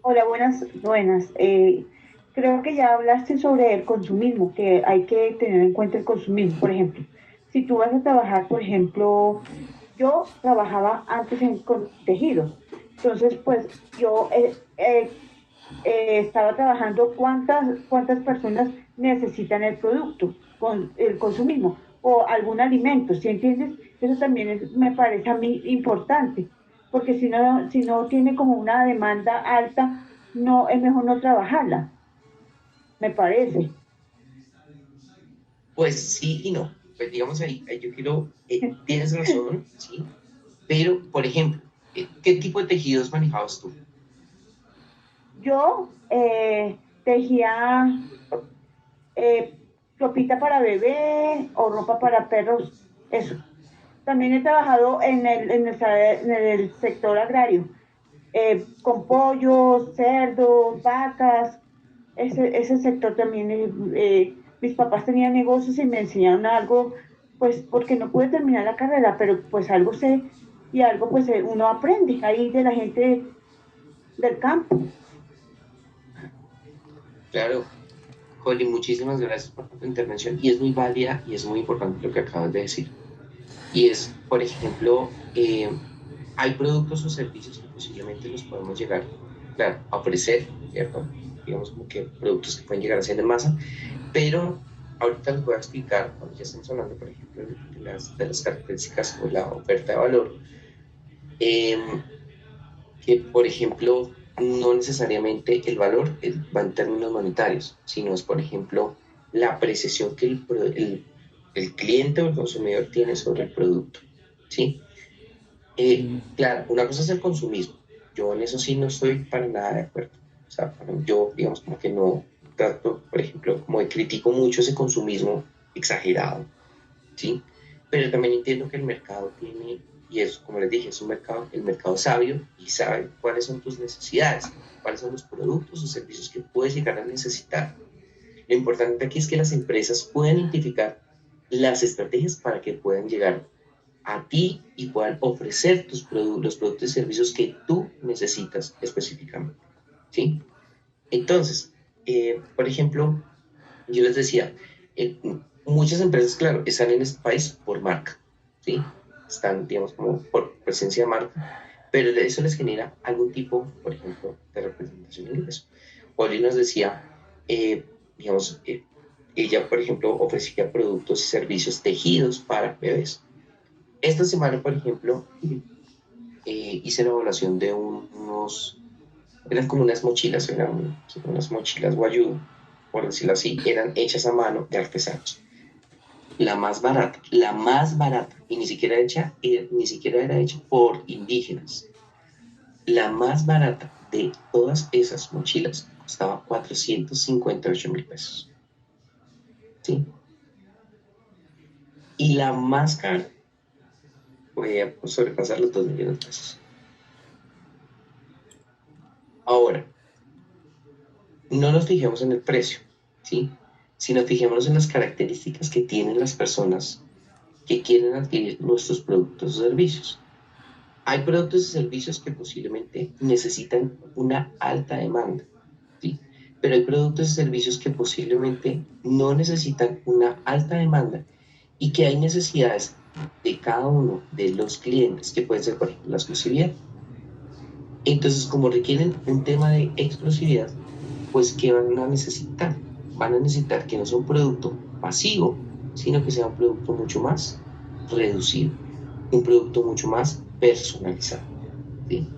Hola, buenas, buenas. Creo que ya hablaste sobre el consumismo, que hay que tener en cuenta el consumismo. Por ejemplo, si tú vas a trabajar, por ejemplo, yo trabajaba antes con tejido. Entonces, pues yo estaba trabajando cuántas personas necesitan el producto, con el consumismo, o algún alimento, ¿sí entiendes? Eso también me parece a mí importante, porque si no tiene como una demanda alta, no, es mejor no trabajarla, me parece. Pues sí y no. Pues digamos ahí yo quiero, tienes razón, sí, pero por ejemplo, ¿qué tipo de tejidos manejabas tú? Yo tejía eh, ropita para bebé o ropa para perros, eso. También he trabajado en el sector agrario, con pollos, cerdos, vacas. Ese sector también, mis papás tenían negocios y me enseñaron algo, pues porque no pude terminar la carrera, pero pues algo sé y algo pues uno aprende ahí de la gente del campo. Claro, Holly, muchísimas gracias por tu intervención y es muy válida y es muy importante lo que acabas de decir. Y es, por ejemplo, hay productos o servicios que posiblemente los podemos llegar, claro, a ofrecer, ¿cierto? Digamos como que productos que pueden llegar a ser de masa, pero ahorita les voy a explicar, cuando ya estamos hablando, por ejemplo, de las características o la oferta de valor, eh, que, por ejemplo, no necesariamente el valor va en términos monetarios, sino es, por ejemplo, la apreciación que el cliente o el consumidor tiene sobre el producto, ¿sí? Claro, una cosa es el consumismo. Yo en eso sí no estoy para nada de acuerdo. O sea, yo, digamos, como que no trato, por ejemplo, como de critico mucho ese consumismo exagerado, ¿sí? Pero también entiendo que el mercado tiene, y eso, como les dije, es un mercado, el mercado sabio y sabe cuáles son tus necesidades, cuáles son los productos o servicios que puedes llegar a necesitar. Lo importante aquí es que las empresas puedan identificar las estrategias para que puedan llegar a ti y puedan ofrecer los productos y servicios que tú necesitas específicamente, ¿sí? Entonces, por ejemplo, yo les decía, eh, muchas empresas, claro, están en este país por marca, ¿sí? Están, digamos, como por presencia de marca, pero eso les genera algún tipo, por ejemplo, de representación en ingreso. Oli nos decía, digamos, ella, por ejemplo, ofrecía productos y servicios tejidos para bebés. Esta semana, por ejemplo, hice la evaluación de eran como unas mochilas, eran unas mochilas guayú, por decirlo así, eran hechas a mano de artesanos. La más barata, y ni siquiera era hecha por indígenas. La más barata de todas esas mochilas costaba 458.000 pesos, ¿sí? Y la más cara podía sobrepasar los 2.000.000 de pesos. Ahora, no nos fijemos en el precio, ¿sí? Sino fijémonos en las características que tienen las personas que quieren adquirir nuestros productos o servicios. Hay productos y servicios que posiblemente necesitan una alta demanda, ¿sí? Pero hay productos y servicios que posiblemente no necesitan una alta demanda y que hay necesidades de cada uno de los clientes, que puede ser, por ejemplo, la exclusividad. Entonces, como requieren un tema de exclusividad, pues, ¿qué van a necesitar? Van a necesitar que no sea un producto pasivo, sino que sea un producto mucho más reducido, un producto mucho más personalizado, ¿sí?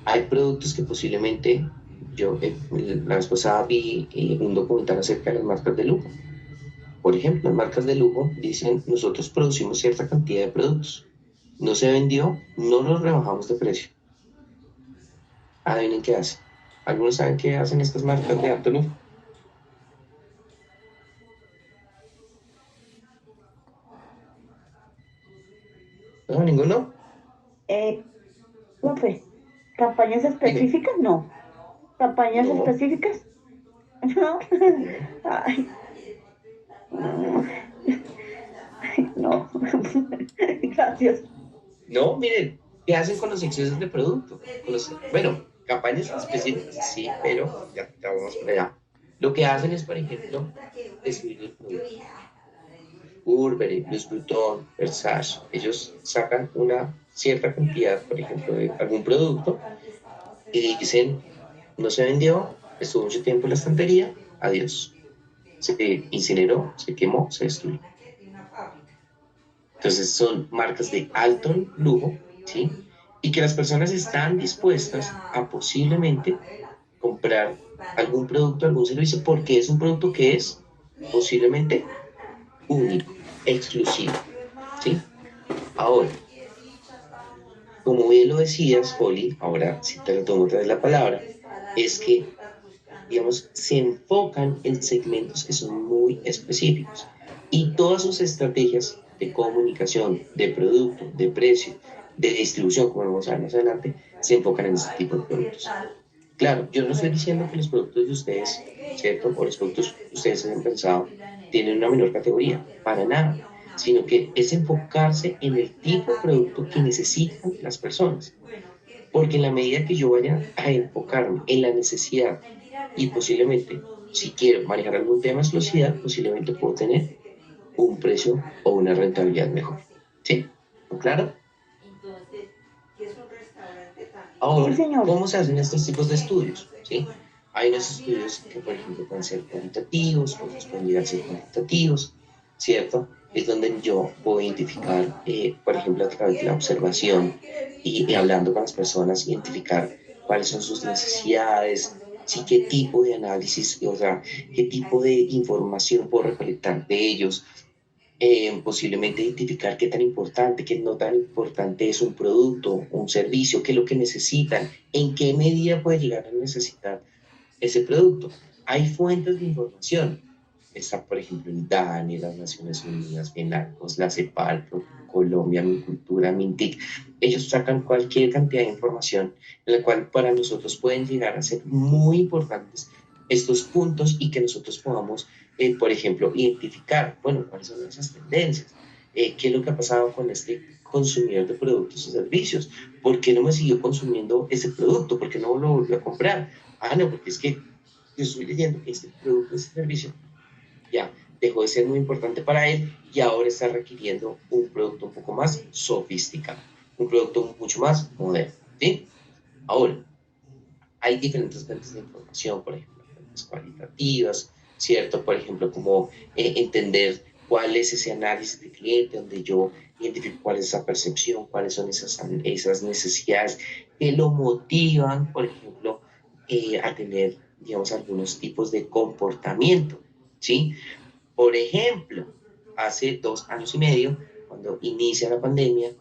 Hay productos que posiblemente, yo la vez pasada vi un documental acerca de las marcas de lujo. Por ejemplo, las marcas de lujo dicen, nosotros producimos cierta cantidad de productos. No se vendió, no los rebajamos de precio. Adivinen qué hacen. ¿Algunos saben qué hacen estas marcas de alto lujo? No, ninguno. Eh, profe, ¿campañas Dime. específicas? No. ¿Campañas No, específicas? No. no. Ay, no. Gracias. No, miren, ¿qué hacen con los excesos de producto? Bueno, campañas específicas, sí, pero ya vamos por allá. Lo que hacen es, por ejemplo, describir el producto. Burberry, Louis Vuitton, Versace, ellos sacan una cierta cantidad, por ejemplo, de algún producto y dicen, no se vendió, estuvo mucho tiempo en la estantería, adiós. Se incineró, se quemó, se destruyó. Entonces son marcas de alto lujo, ¿sí? Y que las personas están dispuestas a posiblemente comprar algún producto, algún servicio, porque es un producto que es posiblemente único, exclusivo, ¿sí? Ahora, como bien lo decías, Holly, ahora si te tomo otra vez la palabra, es que, digamos, se enfocan en segmentos que son muy específicos y todas sus estrategias de comunicación, de producto, de precio, de distribución, como vamos a ver más adelante, se enfocan en este tipo de productos. Claro, yo no estoy diciendo que los productos de ustedes, ¿cierto? O los productos que ustedes han pensado tienen una menor categoría, para nada, sino que es enfocarse en el tipo de producto que necesitan las personas. Porque en la medida que yo vaya a enfocarme en la necesidad y posiblemente, si quiero manejar algún tema de exclusividad, posiblemente puedo tener un precio o una rentabilidad mejor. ¿Sí? ¿Claro? Sí, Ahora, señor. ¿cómo se hacen estos tipos de estudios? ¿Sí? Hay unos estudios que, por ejemplo, pueden ser cualitativos, otros pueden llegar a ser cuantitativos, ¿cierto? Es donde yo puedo identificar, por ejemplo, a través de la observación y hablando con las personas, identificar cuáles son sus necesidades, sí, qué tipo de análisis, o sea, qué tipo de información puedo recolectar de ellos, posiblemente identificar qué tan importante, qué no tan importante es un producto, un servicio, qué es lo que necesitan, en qué medida puede llegar a necesitar ese producto. Hay fuentes de información. Está, por ejemplo, el DANE, las Naciones Unidas, FENACOS, la CEPAL, Colombia, Mi Cultura, Mintic. Ellos sacan cualquier cantidad de información, en la cual para nosotros pueden llegar a ser muy importantes estos puntos y que nosotros podamos, por ejemplo, identificar, bueno, cuáles son esas tendencias, qué es lo que ha pasado con este consumidor de productos y servicios, por qué no me siguió consumiendo ese producto, por qué no lo volvió a comprar. Ah, no, porque es que yo estoy leyendo que este producto, este servicio, ya dejó de ser muy importante para él y ahora está requiriendo un producto un poco más sofisticado, un producto mucho más moderno, ¿sí? Ahora, hay diferentes fuentes de información, por ejemplo, fuentes cualitativas, ¿cierto? Por ejemplo, como entender cuál es ese análisis de cliente, donde yo identifico cuál es esa percepción, cuáles son esas necesidades que lo motivan, por ejemplo, a tener, digamos, algunos tipos de comportamiento, ¿sí? Por ejemplo, hace 2 años y medio, cuando inicia la pandemia,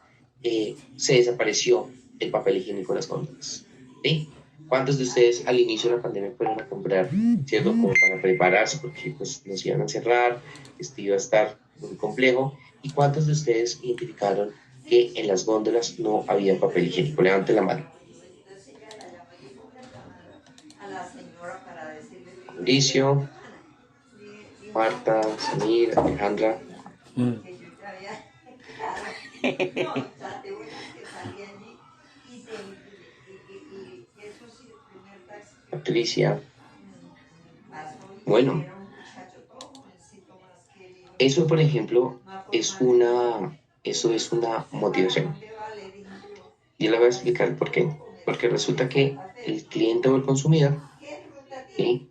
se desapareció el papel higiénico en las góndolas, ¿sí? ¿Cuántos de ustedes al inicio de la pandemia fueron a comprar, cierto, como para prepararse, porque pues nos iban a encerrar, esto iba a estar muy complejo? ¿Y cuántos de ustedes identificaron que en las góndolas no había papel higiénico? Levanten la mano. Mauricio, Marta, Samir, Alejandra. Patricia. Bueno, eso por ejemplo eso es una motivación. Yo le voy a explicar por qué. Porque resulta que el cliente o el consumidor, ¿sí?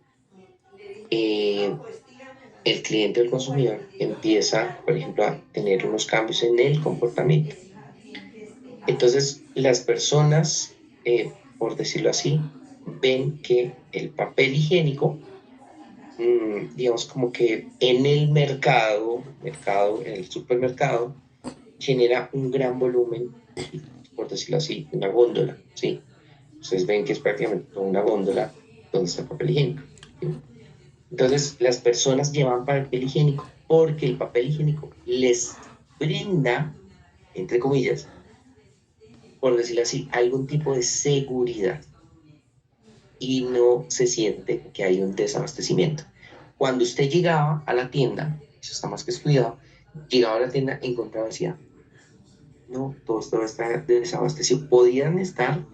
El cliente o el consumidor empieza, por ejemplo, a tener unos cambios en el comportamiento. Entonces, las personas, por decirlo así, ven que el papel higiénico, digamos como que en el mercado, en el supermercado, genera un gran volumen, por decirlo así, una góndola, ¿sí? Ustedes ven que es prácticamente una góndola donde está el papel higiénico, ¿sí? Entonces, las personas llevan papel higiénico porque el papel higiénico les brinda, entre comillas, por decirlo así, algún tipo de seguridad y no se siente que hay un desabastecimiento. Cuando usted llegaba a la tienda, eso está más que estudiado, llegaba a la tienda, encontraba decía, no, todo esto está desabastecido. Podían estar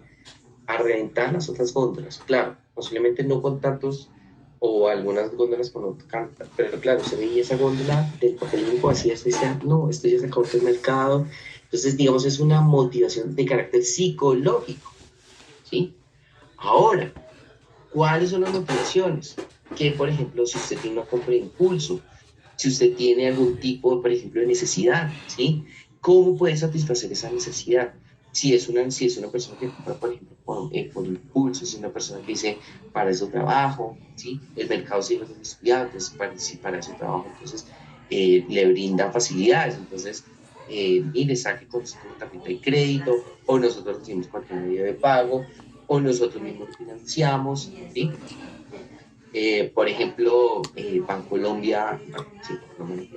a reventar las otras góndolas, claro, posiblemente no con tantos o algunas góndolas con tantas, pero claro, se veía esa góndola del papel higiénico vacía, se decía, no, esto ya se acabó del mercado. Entonces, digamos, es una motivación de carácter psicológico, ¿sí? Ahora, ¿cuáles son las motivaciones? Que, por ejemplo, si usted tiene una compra de impulso, si usted tiene algún tipo, por ejemplo, de necesidad, ¿sí? ¿Cómo puede satisfacer esa necesidad? Si es una persona que compra, por ejemplo, por impulso, si es una persona que dice, para eso trabajo, ¿sí? El mercado sigue siendo estudiado, entonces para eso trabajo, entonces le brindan facilidades, entonces mire, saque con su tarjeta de crédito, o nosotros decimos cualquier medio de pago, o nosotros mismos lo financiamos, ¿sí? Por ejemplo, Bancolombia, sí,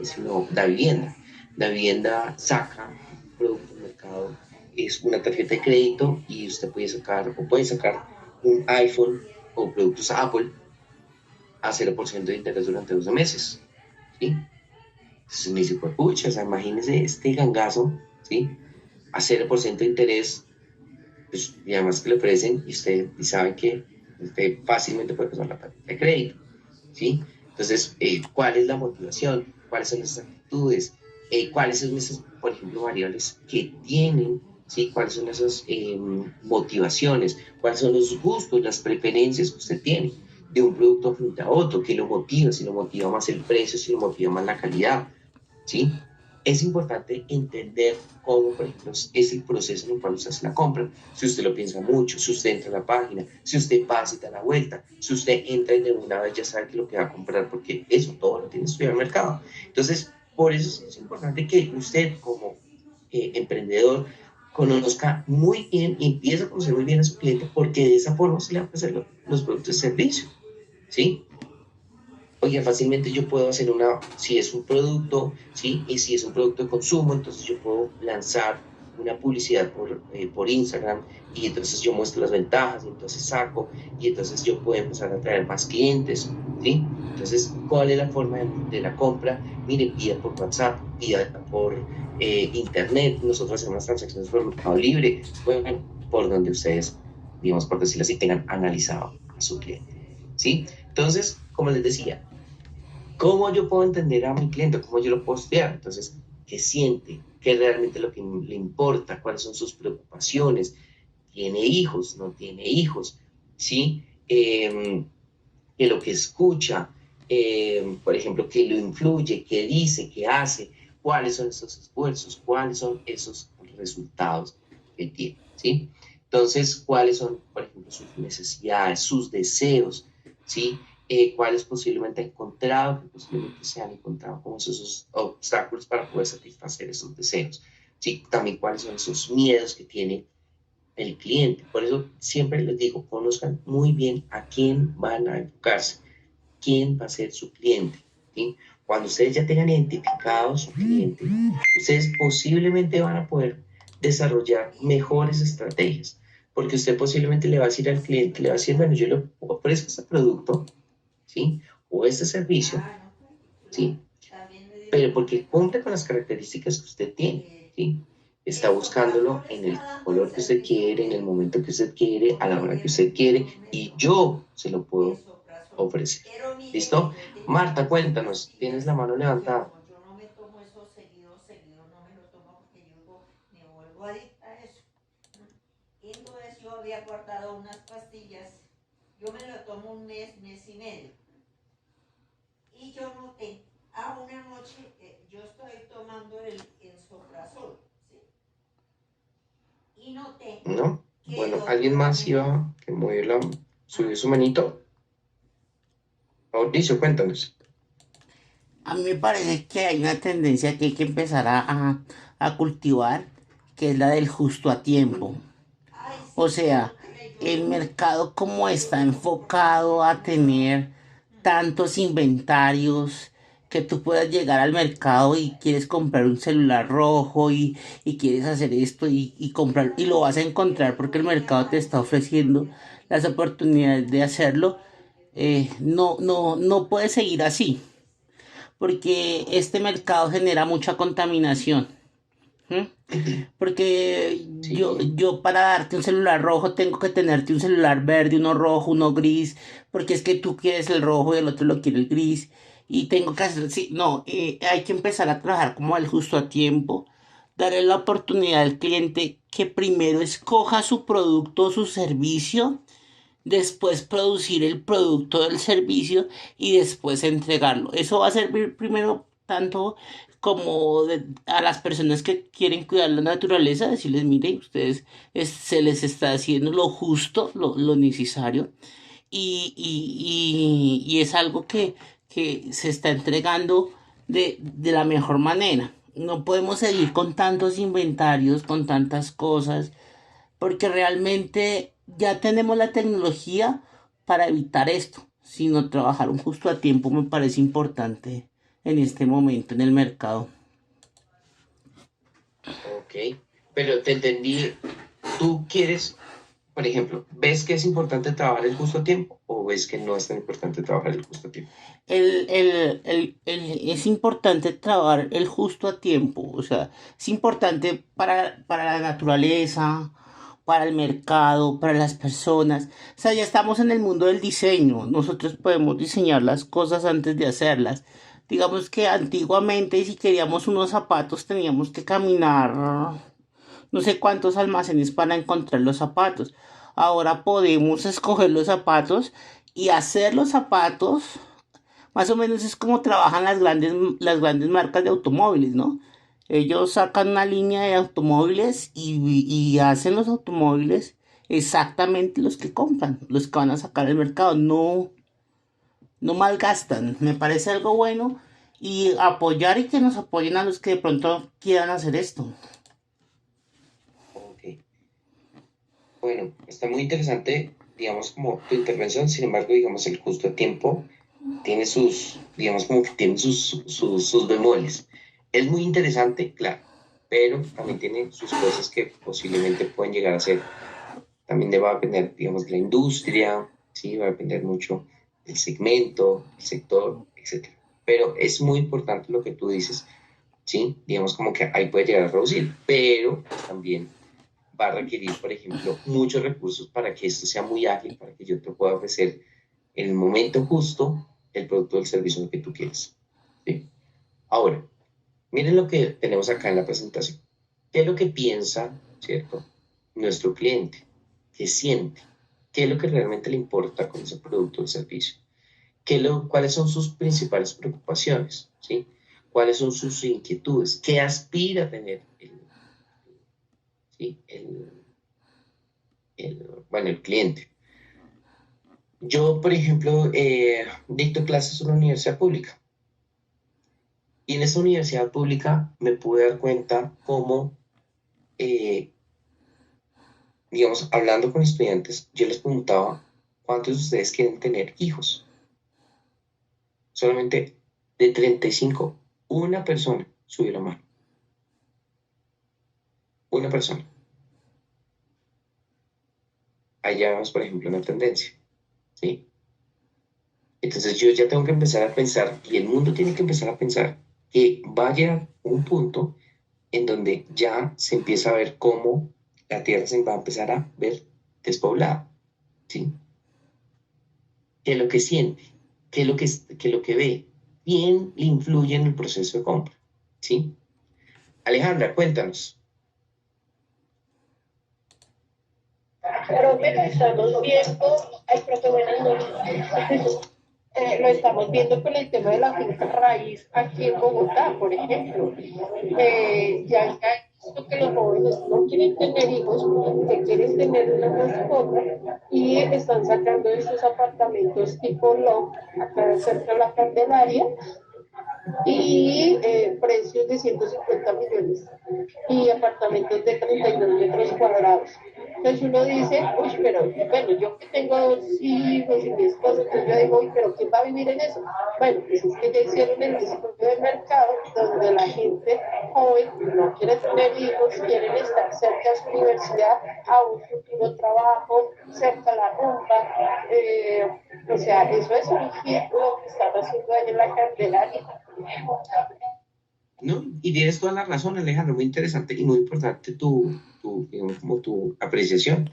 sino Da Vivienda saca un producto al mercado, es una tarjeta de crédito y usted puede sacar un iPhone o productos Apple a 0% de interés durante 12 meses, ¿sí? Entonces me dice, pues, pucha, o sea, imagínese este gangazo, ¿sí? A 0% de interés, pues, y además que le ofrecen y usted y sabe que usted fácilmente puede pasar la tarjeta de crédito, ¿sí? Entonces, ¿cuál es la motivación? ¿Cuáles son las actitudes? ¿Cuáles son esas, por ejemplo, variables que tienen? ¿Sí? ¿Cuáles son esas motivaciones? ¿Cuáles son los gustos, las preferencias que usted tiene de un producto frente a otro? ¿Qué lo motiva? Si lo motiva más el precio, si lo motiva más la calidad, ¿sí? Es importante entender cómo, por ejemplo, es el proceso en el cual usted hace la compra. Si usted lo piensa mucho, si usted entra a la página, si usted pasa y da la vuelta, si usted entra y de una vez ya sabe que lo que va a comprar, porque eso todo lo tiene estudiado el mercado. Entonces, por eso es importante que usted como emprendedor conozca muy bien y empiece a conocer muy bien a su cliente, porque de esa forma se le van a ofrecer los productos de servicio, ¿sí? Oye, fácilmente yo puedo hacer si es un producto, ¿sí? Y si es un producto de consumo, entonces yo puedo lanzar una publicidad por Instagram y entonces yo muestro las ventajas y entonces saco y entonces yo puedo empezar a traer más clientes, ¿sí? Entonces, ¿cuál es la forma de la compra? Mire, pida por WhatsApp, pida por Internet, nosotros hacemos las transacciones por Mercado Libre, bueno, por donde ustedes, digamos, por decirlo así, tengan analizado a su cliente. ¿sí? Entonces, como les decía, ¿cómo yo puedo entender a mi cliente? ¿Cómo yo lo puedo estudiar? Entonces, ¿qué siente? ¿Qué es realmente lo que le importa? ¿Cuáles son sus preocupaciones? ¿Tiene hijos? ¿No tiene hijos? ¿Sí? Que lo que escucha, por ejemplo, que lo influye, qué dice, qué hace, cuáles son esos esfuerzos, cuáles son esos resultados que tiene, ¿sí? Entonces, cuáles son, por ejemplo, sus necesidades, sus deseos, ¿sí? Cuáles posiblemente ha encontrado, que posiblemente se han encontrado como esos obstáculos para poder satisfacer esos deseos, ¿sí? También cuáles son esos miedos que tiene el cliente. Por eso siempre les digo, conozcan muy bien a quién van a enfocarse, quién va a ser su cliente. ¿Sí? Cuando ustedes ya tengan identificado su cliente, ustedes posiblemente van a poder desarrollar mejores estrategias, porque usted posiblemente le va a decir al cliente, le va a decir, bueno, yo le ofrezco este producto, ¿sí? O este servicio, ¿sí? Pero porque cumple con las características que usted tiene, ¿sí? Está buscándolo en el color que usted quiere, en el momento que usted quiere, a la hora que usted quiere, y yo se lo puedo ofrecer. ¿Listo? Marta, cuéntanos, tienes la mano levantada. Yo no me tomo eso seguido, no me lo tomo porque yo me vuelvo adicta a eso. Y entonces yo había guardado unas pastillas, yo me lo tomo un mes, mes y medio. Y yo noté, una noche, yo estoy tomando el ensoprazol, ¿sí? Y noté. ¿No? Bueno, ¿alguien más iba que movió subió su manito? Mauricio, cuéntanos. A mí me parece que hay una tendencia que hay que empezar a cultivar, que es la del justo a tiempo. O sea, el mercado como está enfocado a tener tantos inventarios que tú puedas llegar al mercado y quieres comprar un celular rojo y quieres hacer esto y comprar y lo vas a encontrar porque el mercado te está ofreciendo las oportunidades de hacerlo. No puede seguir así porque este mercado genera mucha contaminación. ¿Mm? Porque Sí, yo para darte un celular rojo tengo que tenerte un celular verde, uno rojo, uno gris, porque es que tú quieres el rojo y el otro lo quiere el gris. Y tengo que hacer, sí, no, hay que empezar a trabajar como el justo a tiempo, darle la oportunidad al cliente que primero escoja su producto o su servicio, después producir el producto del servicio y después entregarlo. Eso va a servir primero tanto como a las personas que quieren cuidar la naturaleza, decirles, miren, ustedes se les está haciendo lo justo, lo necesario, y es algo que se está entregando de la mejor manera. No podemos seguir con tantos inventarios, con tantas cosas, porque realmente ya tenemos la tecnología para evitar esto, sino trabajar un justo a tiempo me parece importante en este momento en el mercado. ok. Pero te entendí, tú quieres, por ejemplo, ¿ves que es importante trabajar el justo tiempo o ves que no es tan importante trabajar el justo tiempo? Es importante trabajar el justo a tiempo, o sea, es importante para la naturaleza, para el mercado, para las personas. O sea, ya estamos en el mundo del diseño, nosotros podemos diseñar las cosas antes de hacerlas. Digamos que antiguamente si queríamos unos zapatos teníamos que caminar no sé cuántos almacenes para encontrar los zapatos. Ahora podemos escoger los zapatos y hacer los zapatos. Más o menos es como trabajan las grandes marcas de automóviles, ¿no? Ellos sacan una línea de automóviles y hacen los automóviles exactamente los que compran, los que van a sacar al mercado. No malgastan. Me parece algo bueno y apoyar y que nos apoyen a los que de pronto quieran hacer esto. Ok. Bueno, está muy interesante, digamos, como tu intervención, sin embargo, digamos, el justo tiempo tiene digamos, como que tiene sus bemoles. Es muy interesante, claro, pero también tiene sus cosas que posiblemente pueden llegar a ser, también va a depender, digamos, de la industria, ¿sí? Va a depender mucho del segmento, el sector, etcétera. Pero es muy importante lo que tú dices, ¿sí? Digamos, como que ahí puede llegar a reducir, pero también va a requerir, por ejemplo, muchos recursos para que esto sea muy ágil, para que yo te pueda ofrecer, en el momento justo el producto o el servicio que tú quieres. ¿Sí? Ahora, miren lo que tenemos acá en la presentación. ¿Qué es lo que piensa, cierto, nuestro cliente? ¿Qué siente? ¿Qué es lo que realmente le importa con ese producto o servicio? ¿Cuáles son sus principales preocupaciones? ¿Sí? ¿Cuáles son sus inquietudes? ¿Qué aspira a tener ¿sí? Bueno, el cliente? Yo, por ejemplo, dicto clases en una universidad pública. Y en esa universidad pública me pude dar cuenta cómo, eh, digamos, hablando con estudiantes, yo les preguntaba, ¿cuántos de ustedes quieren tener hijos? Solamente de 35, una persona subió la mano. Una persona. Allá vemos, por ejemplo, una tendencia. ¿Sí? Entonces yo ya tengo que empezar a pensar, y el mundo tiene que empezar a pensar, que va a llegar un punto en donde ya se empieza a ver cómo la Tierra se va a empezar a ver despoblada. ¿Sí? ¿Qué es lo que siente? ¿Qué es lo que ve? ¿Quién le influye en el proceso de compra? ¿Sí? Alejandra, cuéntanos. Profe, lo estamos viendo, ay, profe, buenas noches. Lo estamos viendo con el tema de la finca raíz aquí en Bogotá, por ejemplo. Ya está visto que los jóvenes no quieren tener hijos, que quieren tener una mascota y están sacando estos apartamentos tipo loft acá cerca de la Candelaria y precios de 150 millones y apartamentos de 32 metros cuadrados. Entonces uno dice, uy, pero bueno, yo que tengo 2 hijos y mi esposo, entonces yo digo, uy, pero ¿quién va a vivir en eso? Bueno, pues es que ya hicieron el estudio de mercado donde la gente joven no quiere tener hijos, quieren estar cerca de su universidad, a un futuro trabajo, cerca a la rumba, o sea, eso es un hit lo que están haciendo ahí en la Candelaria. No, y tienes toda la razón, Alejandro, muy interesante y muy importante digamos, como tu apreciación.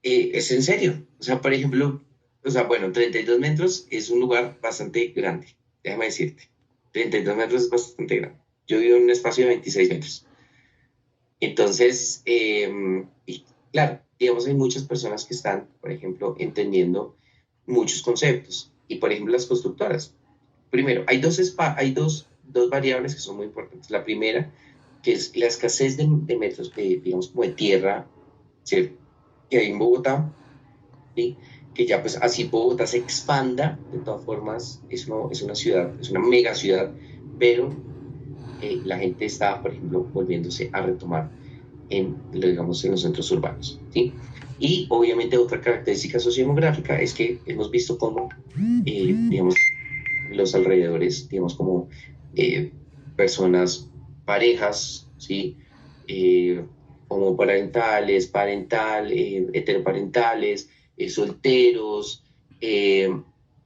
Es en serio. O sea, por ejemplo, o sea, bueno, 32 metros es un lugar bastante grande, déjame decirte. 32 metros es bastante grande. Yo vivo en un espacio de 26 metros. Entonces, y claro, digamos, hay muchas personas que están, por ejemplo, entendiendo muchos conceptos. Y, por ejemplo, las constructoras. Primero, hay dos variables que son muy importantes. La primera, que es la escasez de metros, digamos, como de tierra, ¿cierto? Que hay en Bogotá, ¿sí? Que ya pues así Bogotá se expanda, de todas formas, es una ciudad, es una mega ciudad, pero la gente está, por ejemplo, volviéndose a retomar digamos, en los centros urbanos, ¿sí? Y obviamente otra característica sociodemográfica es que hemos visto cómo, digamos, los alrededores, digamos, como eh, personas, parejas, ¿sí? Homoparentales, heteroparentales, solteros, eh,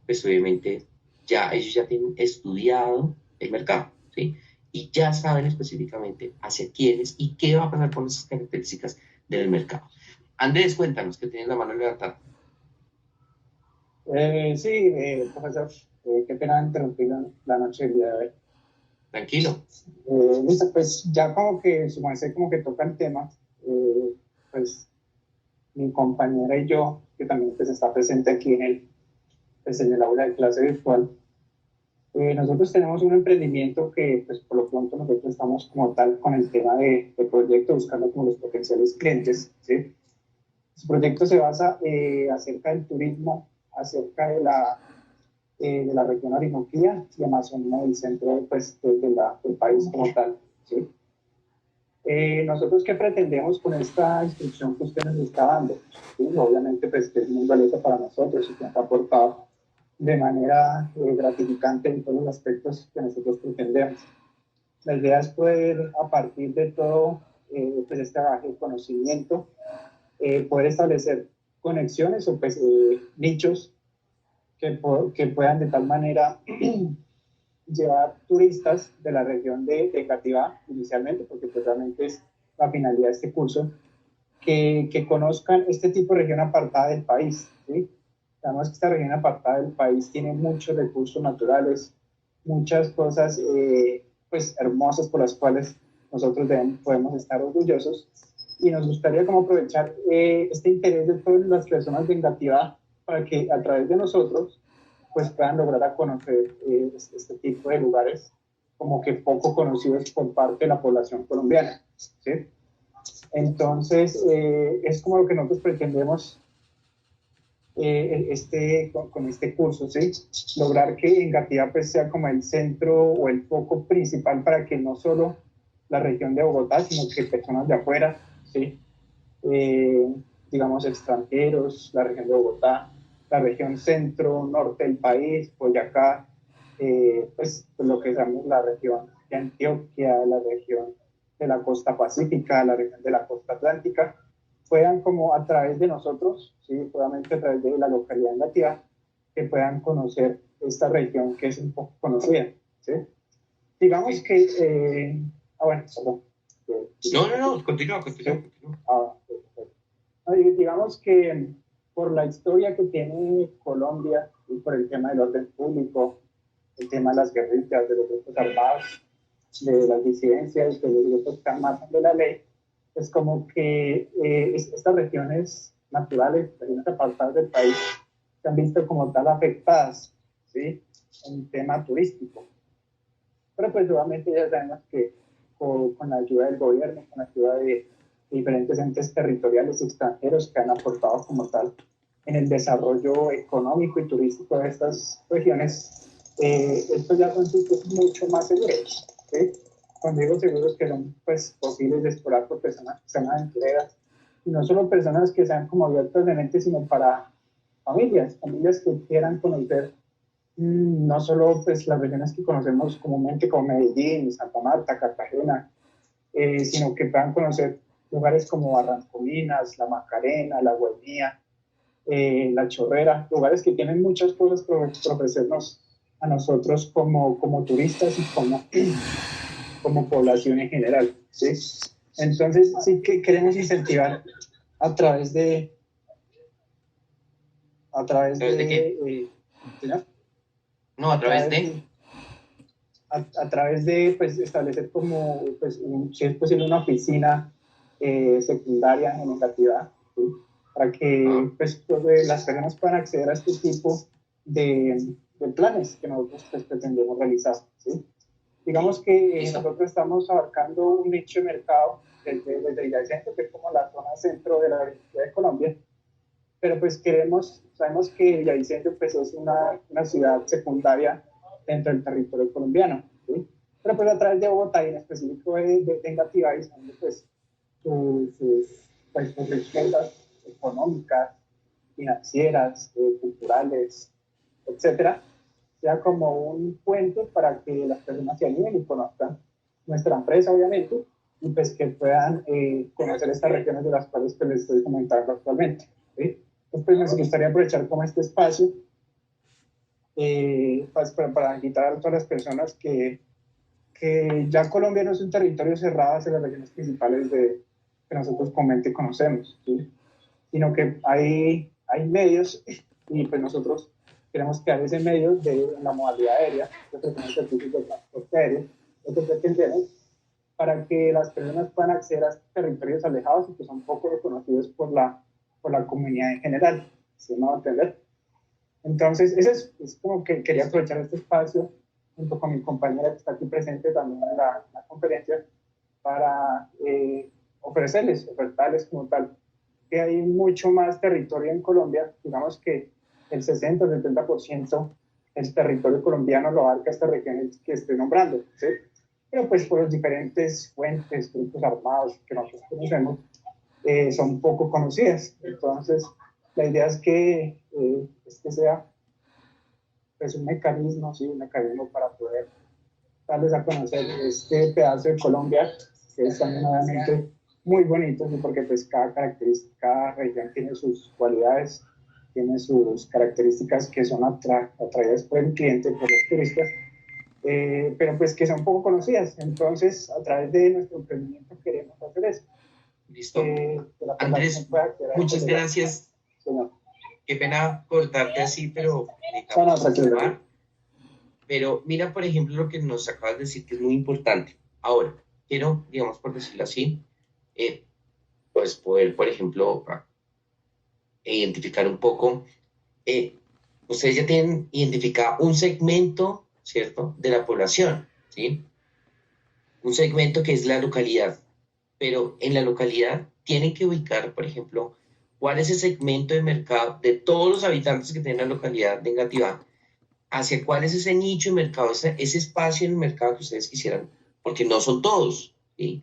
pues obviamente ellos ya tienen estudiado el mercado, ¿sí? Y ya saben específicamente hacia quiénes y qué va a pasar con esas características del mercado. Andrés, cuéntanos, que tienes la mano levantada. Sí, profesor, qué pena interrumpir la noche del día de hoy. Tranquilo. Listo, pues ya como que su merced como que toca el tema, pues mi compañera y yo, que también pues está presente aquí pues, en el aula de clase virtual, nosotros tenemos un emprendimiento que pues por lo pronto nosotros estamos como tal con el tema de proyecto, buscando como los potenciales clientes, ¿sí? Su proyecto se basa acerca del turismo, acerca de la región Orinoquía y Amazonía del centro pues, del país como tal. ¿Sí? Nosotros, ¿qué pretendemos con esta instrucción que usted nos está dando? ¿Sí? Obviamente, pues, es muy valioso para nosotros y que nos ha aportado de manera gratificante en todos los aspectos que nosotros pretendemos. La idea es poder, a partir de todo pues, este bagaje de conocimiento, poder establecer conexiones o pues, nichos que puedan de tal manera llevar turistas de la región de Cativá inicialmente, porque pues realmente es la finalidad de este curso, que conozcan este tipo de región apartada del país, ¿sí? Sabemos que esta región apartada del país tiene muchos recursos naturales, muchas cosas pues hermosas por las cuales nosotros podemos estar orgullosos, y nos gustaría como aprovechar este interés de todas las personas de Engativá para que a través de nosotros pues puedan lograr a conocer este tipo de lugares como que poco conocidos por parte de la población colombiana, ¿sí? Entonces, es como lo que nosotros pretendemos con este curso, ¿sí? Lograr que Engativá pues sea como el centro o el foco principal para que no solo la región de Bogotá, sino que personas de afuera, ¿sí? Digamos extranjeros, la región de Bogotá, la región centro-norte del país, Boyacá, pues lo que llamamos la región de Antioquia, la región de la costa pacífica, la región de la costa atlántica, puedan como a través de nosotros, ¿sí? Probablemente a través de la localidad nativa, que puedan conocer esta región que es un poco conocida, ¿sí? Digamos que, bueno, perdón. No, continúa. Digamos que por la historia que tiene Colombia y por el tema del orden público, el tema de las guerrillas, de los grupos armados, de las disidencias, de los grupos que margen de la ley, es como que estas regiones naturales, regiones apartadas del país, se han visto como tal afectadas, ¿sí? En tema turístico. Pero pues obviamente ya sabemos que con la ayuda del gobierno, con la ayuda de diferentes entes territoriales extranjeros que han aportado como tal en el desarrollo económico y turístico de estas regiones, estos ya son sitios mucho más seguros, ¿sí? Cuando digo seguros, que son pues posibles de explorar por personas que sean aventureras, y no solo personas que sean como abiertas de mente, sino para familias que quieran conocer no solo pues las regiones que conocemos comúnmente como Medellín, Santa Marta, Cartagena, sino que puedan conocer lugares como Barrancominas, La Macarena, La Guainía, La Chorrera, lugares que tienen muchas cosas por ofrecernos a nosotros como turistas y como población en general, ¿sí? Entonces sí que queremos incentivar a través de qué? ¿sí? No, a través de... A través de pues, establecer como, pues, si es posible, una oficina secundaria en Engativá, ¿sí? Para que pues, las personas puedan acceder a este tipo de planes que nosotros pues, pretendemos realizar, ¿sí? Digamos que nosotros estamos abarcando un nicho de mercado desde Villavicencio, que es como la zona centro de la ciudad de Colombia, pero pues sabemos que Villavicencio pues, es una ciudad secundaria dentro del territorio colombiano, ¿sí? Pero pues a través de Bogotá y en específico de Engativá, y pues sus riquezas económicas, financieras, culturales, etcétera, sea como un puente para que las personas se animen y conozcan nuestra empresa, obviamente, y pues que puedan conocer estas regiones de las cuales pues, les estoy comentando actualmente, ¿sí? Entonces, me gustaría aprovechar como este espacio para invitar a todas las personas que ya Colombia no es un territorio cerrado hacia las regiones principales que nosotros comúnmente conocemos, ¿sí? Sino que hay medios, y pues nosotros queremos crear ese medio de la modalidad aérea, de ofrecer servicios de transporte aéreo, para que las personas puedan acceder a territorios alejados y que son poco reconocidos por la comunidad en general, ¿sí me va a entender? Entonces, eso es como que quería aprovechar este espacio junto con mi compañera que está aquí presente también en la conferencia para ofertarles como tal, que hay mucho más territorio en Colombia, digamos que el 60 o 70% del territorio colombiano lo abarca estas regiones que estoy nombrando, ¿sí? Pero pues por las diferentes fuentes, grupos armados que nosotros conocemos, son poco conocidas. Entonces, la idea es que sea pues, un mecanismo, ¿sí? Un mecanismo para poder darles a conocer este pedazo de Colombia, que es también obviamente muy bonito, ¿sí? Porque pues cada región tiene sus cualidades, tiene sus características que son atraídas por el cliente, por los turistas, pero pues que son poco conocidas. Entonces, a través de nuestro emprendimiento queremos hacer eso. Listo. Andrés, muchas gracias. qué pena cortarte así, pero No, no, necesitamos tranquilo. continuar. Pero mira, por ejemplo, lo que nos acabas de decir que es muy importante. Ahora, quiero, digamos, por decirlo así, pues poder, por ejemplo, identificar un poco, eh, ustedes ya tienen identificado un segmento, ¿cierto?, de la población, ¿sí? Un segmento que es la localidad, pero en la localidad tienen que ubicar, por ejemplo, cuál es el segmento de mercado de todos los habitantes que tienen la localidad de Engativá, hacia cuál es ese nicho de mercado, ese espacio en el mercado que ustedes quisieran, porque no son todos, ¿sí?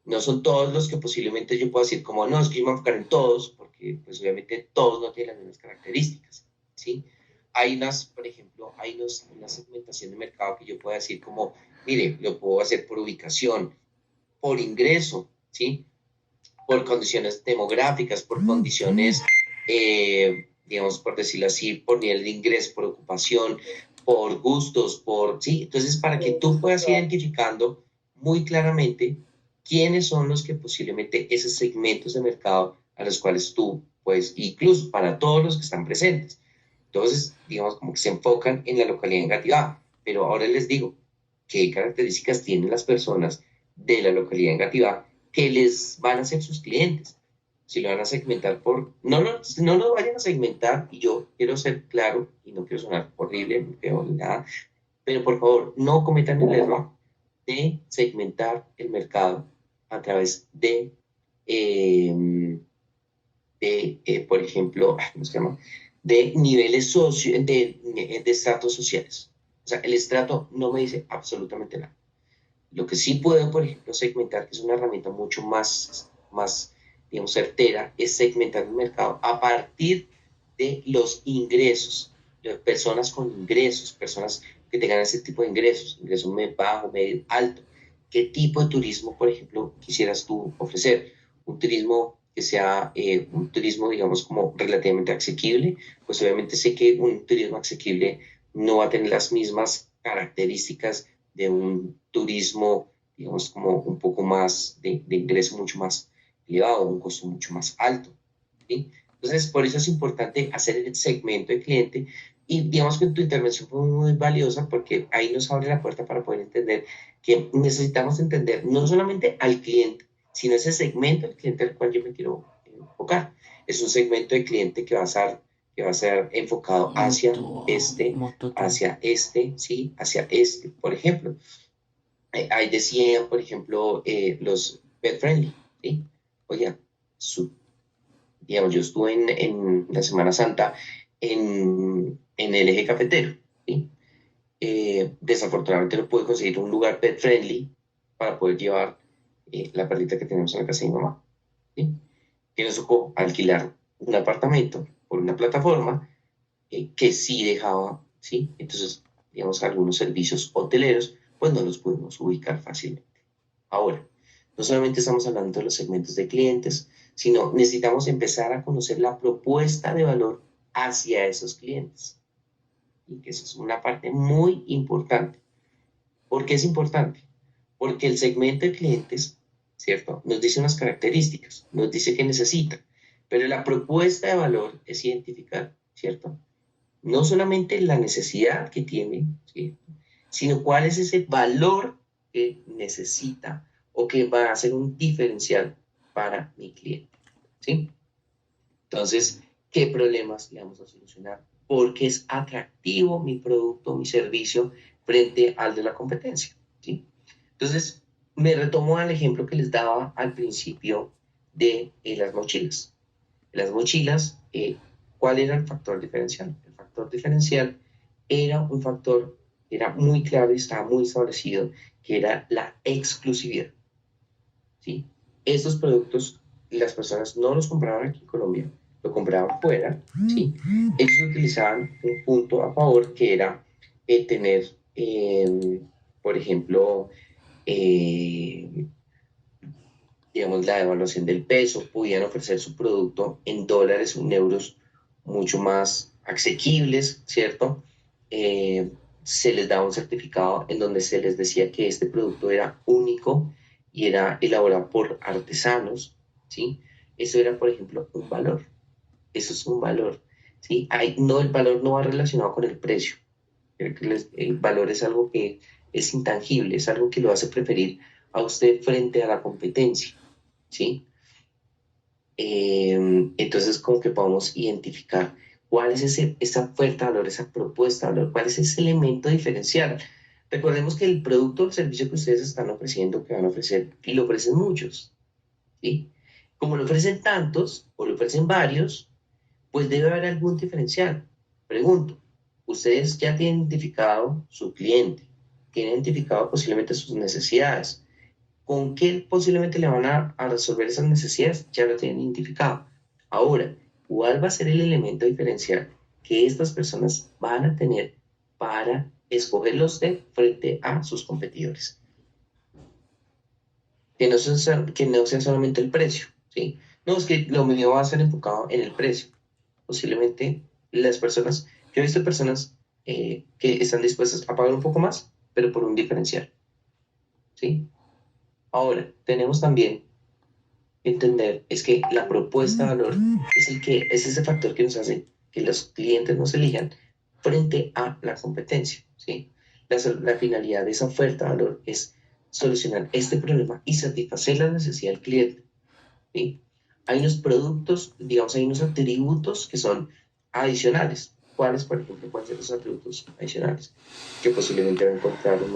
No son todos los que posiblemente yo pueda decir como, no, es que yo me voy a enfocar en todos, porque pues obviamente todos no tienen las mismas características, ¿sí? Hay unas, por ejemplo, una segmentación de mercado que yo pueda decir como, mire, lo puedo hacer por ubicación, por ingreso, ¿sí? Por condiciones demográficas, por condiciones, digamos, por decirlo así, por nivel de ingreso, por ocupación, por gustos, ¿sí? Entonces, para que tú puedas ir identificando muy claramente quiénes son los que posiblemente esos segmentos de mercado a los cuales tú, pues, incluso para todos los que están presentes. Entonces, digamos, como que se enfocan en la localidad negativa. Pero ahora les digo, ¿qué características tienen las personas de la localidad negativa que les van a ser sus clientes? Si lo van a segmentar no lo vayan a segmentar, y yo quiero ser claro, y no quiero sonar horrible, ni feo, ni nada, pero por favor, no cometan el error de segmentar el mercado a través eh, por ejemplo, ¿cómo se llama? De niveles de estratos sociales. O sea, el estrato no me dice absolutamente nada. Lo que sí puedo, por ejemplo, segmentar, que es una herramienta mucho más digamos, certera, es segmentar el mercado a partir de los ingresos, de personas con ingresos, personas que tengan ese tipo de ingresos bajo, medio, alto. ¿Qué tipo de turismo, por ejemplo, quisieras tú ofrecer? Un turismo que sea un turismo, digamos, como relativamente asequible, pues obviamente sé que un turismo asequible no va a tener las mismas características de un turismo, digamos, como un poco más de ingreso mucho más elevado, un costo mucho más alto, ¿sí? Entonces, por eso es importante hacer el segmento de cliente y digamos que tu intervención fue muy valiosa porque ahí nos abre la puerta para poder entender que necesitamos entender no solamente al cliente, sino ese segmento del cliente al cual yo me quiero enfocar. Es un segmento de cliente que va a ser enfocado hacia este, ¿sí? Hacia este. Por ejemplo, ahí decía, por ejemplo, los pet friendly, ¿sí? Oiga, digamos, yo estuve en la Semana Santa en el eje cafetero, ¿sí? Desafortunadamente no pude conseguir un lugar pet friendly para poder llevar la perrita que tenemos en la casa de mi mamá, ¿sí? Que nos tocó alquilar un apartamento por una plataforma que sí dejaba, ¿sí? Entonces, digamos, algunos servicios hoteleros, pues no los pudimos ubicar fácilmente. Ahora, no solamente estamos hablando de los segmentos de clientes, sino necesitamos empezar a conocer la propuesta de valor hacia esos clientes. Y que eso es una parte muy importante. ¿Por qué es importante? Porque el segmento de clientes, ¿cierto? Nos dice unas características, nos dice qué necesita, pero la propuesta de valor es identificar, ¿cierto? No solamente la necesidad que tiene, ¿sí? Sino cuál es ese valor que necesita o que va a ser un diferencial para mi cliente, ¿sí? Entonces, ¿qué problemas le vamos a solucionar? Porque es atractivo mi producto, mi servicio frente al de la competencia, ¿sí? Entonces, me retomo al ejemplo que les daba al principio de las mochilas. Las mochilas, ¿cuál era el factor diferencial? El factor diferencial era un factor que era muy claro y estaba muy establecido, que era la exclusividad, ¿sí? Estos productos las personas no los compraban aquí en Colombia, lo compraban fuera, ¿sí? Ellos utilizaban un punto a favor que era tener, por ejemplo, eh, digamos, la devaluación del peso, podían ofrecer su producto en dólares o en euros mucho más asequibles, ¿cierto? Se les daba un certificado en donde se les decía que este producto era único y era elaborado por artesanos, ¿sí? Eso era, por ejemplo, un valor. Eso es un valor. ¿sí? No, el valor no va relacionado con el precio. Creo que el valor es algo que es intangible, es algo que lo hace preferir a usted frente a la competencia, ¿sí? Entonces, como que podemos identificar cuál es esa oferta de valor, esa propuesta de valor, cuál es ese elemento diferencial. Recordemos que el producto o el servicio que ustedes están ofreciendo, que van a ofrecer, y lo ofrecen muchos, ¿sí? Como lo ofrecen tantos o lo ofrecen varios, pues debe haber algún diferencial. Pregunto, ¿ustedes ya tienen identificado su cliente? ¿Tienen identificado posiblemente sus necesidades? ¿Con qué posiblemente le van a resolver esas necesidades? Ya lo tienen identificado. Ahora, ¿cuál va a ser el elemento diferencial que estas personas van a tener para escogerlo usted frente a sus competidores? Que no sea solamente el precio, ¿sí? No, es que lo mío va a ser enfocado en el precio. Posiblemente las personas, yo he visto personas que están dispuestas a pagar un poco más, pero por un diferencial, ¿sí? Ahora, tenemos también que entender es que la propuesta de valor es ese factor que nos hace que los clientes nos elijan frente a la competencia, ¿sí? La finalidad de esa oferta de valor es solucionar este problema y satisfacer la necesidad del cliente, ¿sí? Hay unos productos, digamos, hay unos atributos que son adicionales. ¿Cuáles, por ejemplo, pueden ser los atributos adicionales? Que posiblemente va a encontrar un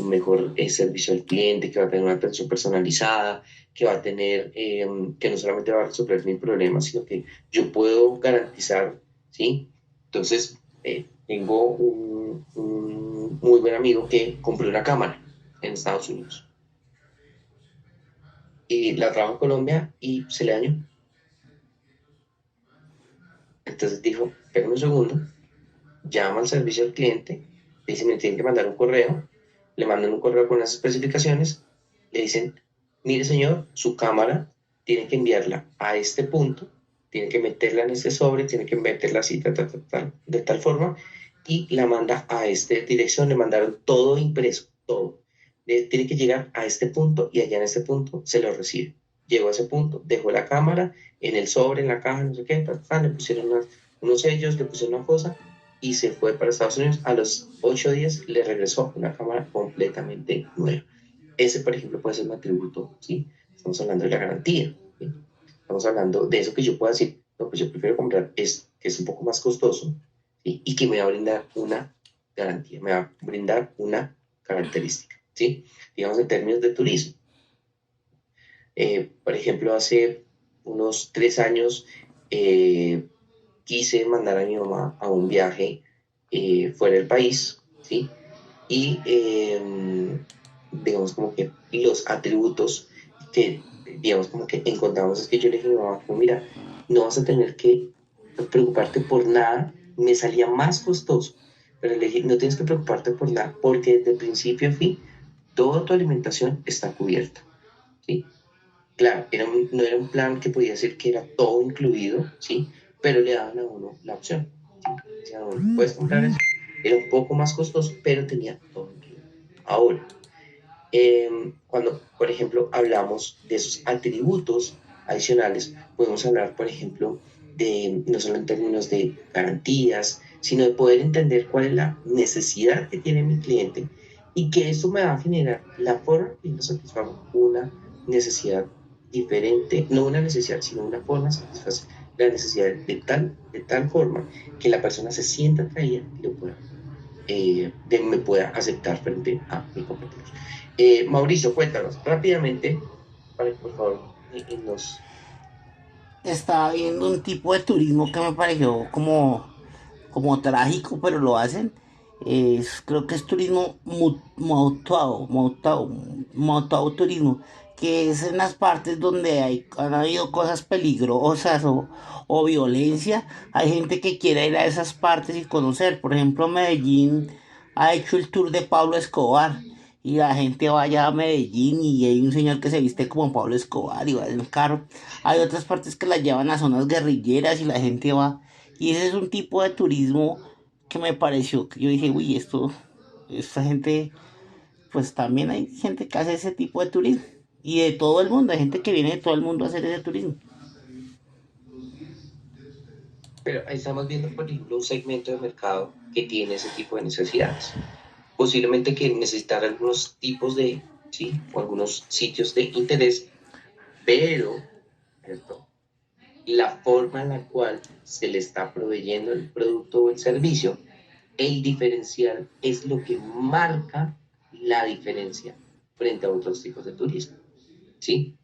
mejor servicio al cliente, que va a tener una atención personalizada, que va a tener, que no solamente va a resolver mi problema, sino que yo puedo garantizar, ¿sí? Entonces, tengo un muy buen amigo que compró una cámara en Estados Unidos y la trajo en Colombia y se le dañó. Entonces dijo, espera un segundo, llama al servicio al cliente, le dice, me tienen que mandar un correo, le mandan un correo con las especificaciones, le dicen, mire señor, su cámara tiene que enviarla a este punto, tiene que meterla en este sobre, tiene que meterla así, de tal forma, y la manda a esta dirección, le mandaron todo impreso, todo. Tiene que llegar a este punto y allá en este punto se lo recibe. Llegó a ese punto, dejó la cámara en el sobre, en la caja, no sé qué, le pusieron unos sellos, le pusieron una cosa y se fue para Estados Unidos. A los 8 días le regresó una cámara completamente nueva. Ese, por ejemplo, puede ser un atributo, ¿sí? Estamos hablando de la garantía, ¿sí? Estamos hablando de eso que yo puedo decir, no, pues yo prefiero comprar es que es un poco más costoso, ¿sí? Y que me va a brindar una garantía, me va a brindar una característica, ¿sí? Digamos en términos de turismo. Por ejemplo, hace unos 3 años quise mandar a mi mamá a un viaje fuera del país, ¿sí? Y digamos como que los atributos que, digamos como que encontramos es que yo le dije a mi mamá, como, mira, no vas a tener que preocuparte por nada, me salía más costoso, pero le dije, no tienes que preocuparte por nada, porque desde el principio a fin, toda tu alimentación está cubierta, ¿sí? Claro, no era un plan que podía decir que era todo incluido, ¿sí? Pero le daban a uno la opción. ¿Sí? Decían, bueno, puedes comprar eso. Era un poco más costoso, pero tenía todo incluido. Ahora, cuando, por ejemplo, hablamos de esos atributos adicionales, podemos hablar, por ejemplo, de no solo en términos de garantías, sino de poder entender cuál es la necesidad que tiene mi cliente y que eso me va a generar la forma en que yo satisfago una necesidad diferente, no una necesidad, sino una forma de satisfacer la necesidad de tal forma que la persona se sienta atraída y lo pueda, me pueda aceptar frente a mi competidor. Mauricio, cuéntanos rápidamente, para que por favor nos... Estaba viendo un tipo de turismo que me pareció como trágico, pero lo hacen. Creo que es turismo mutuado turismo, que es en las partes donde han habido cosas peligrosas o violencia. Hay gente que quiere ir a esas partes y conocer. Por ejemplo, Medellín ha hecho el tour de Pablo Escobar y la gente va allá a Medellín y hay un señor que se viste como Pablo Escobar y va en un carro. Hay otras partes que las llevan a zonas guerrilleras y la gente va. Y ese es un tipo de turismo que me pareció, que yo dije, uy, esta gente, pues también hay gente que hace ese tipo de turismo. Y de todo el mundo, hay gente que viene de todo el mundo a hacer ese turismo. Pero ahí estamos viendo, por ejemplo, un segmento de mercado que tiene ese tipo de necesidades. Posiblemente que necesitar algunos tipos de, sí, o algunos sitios de interés, pero, ¿cierto? La forma en la cual se le está proveyendo el producto o el servicio, el diferencial es lo que marca la diferencia frente a otros tipos de turismo, ¿sí?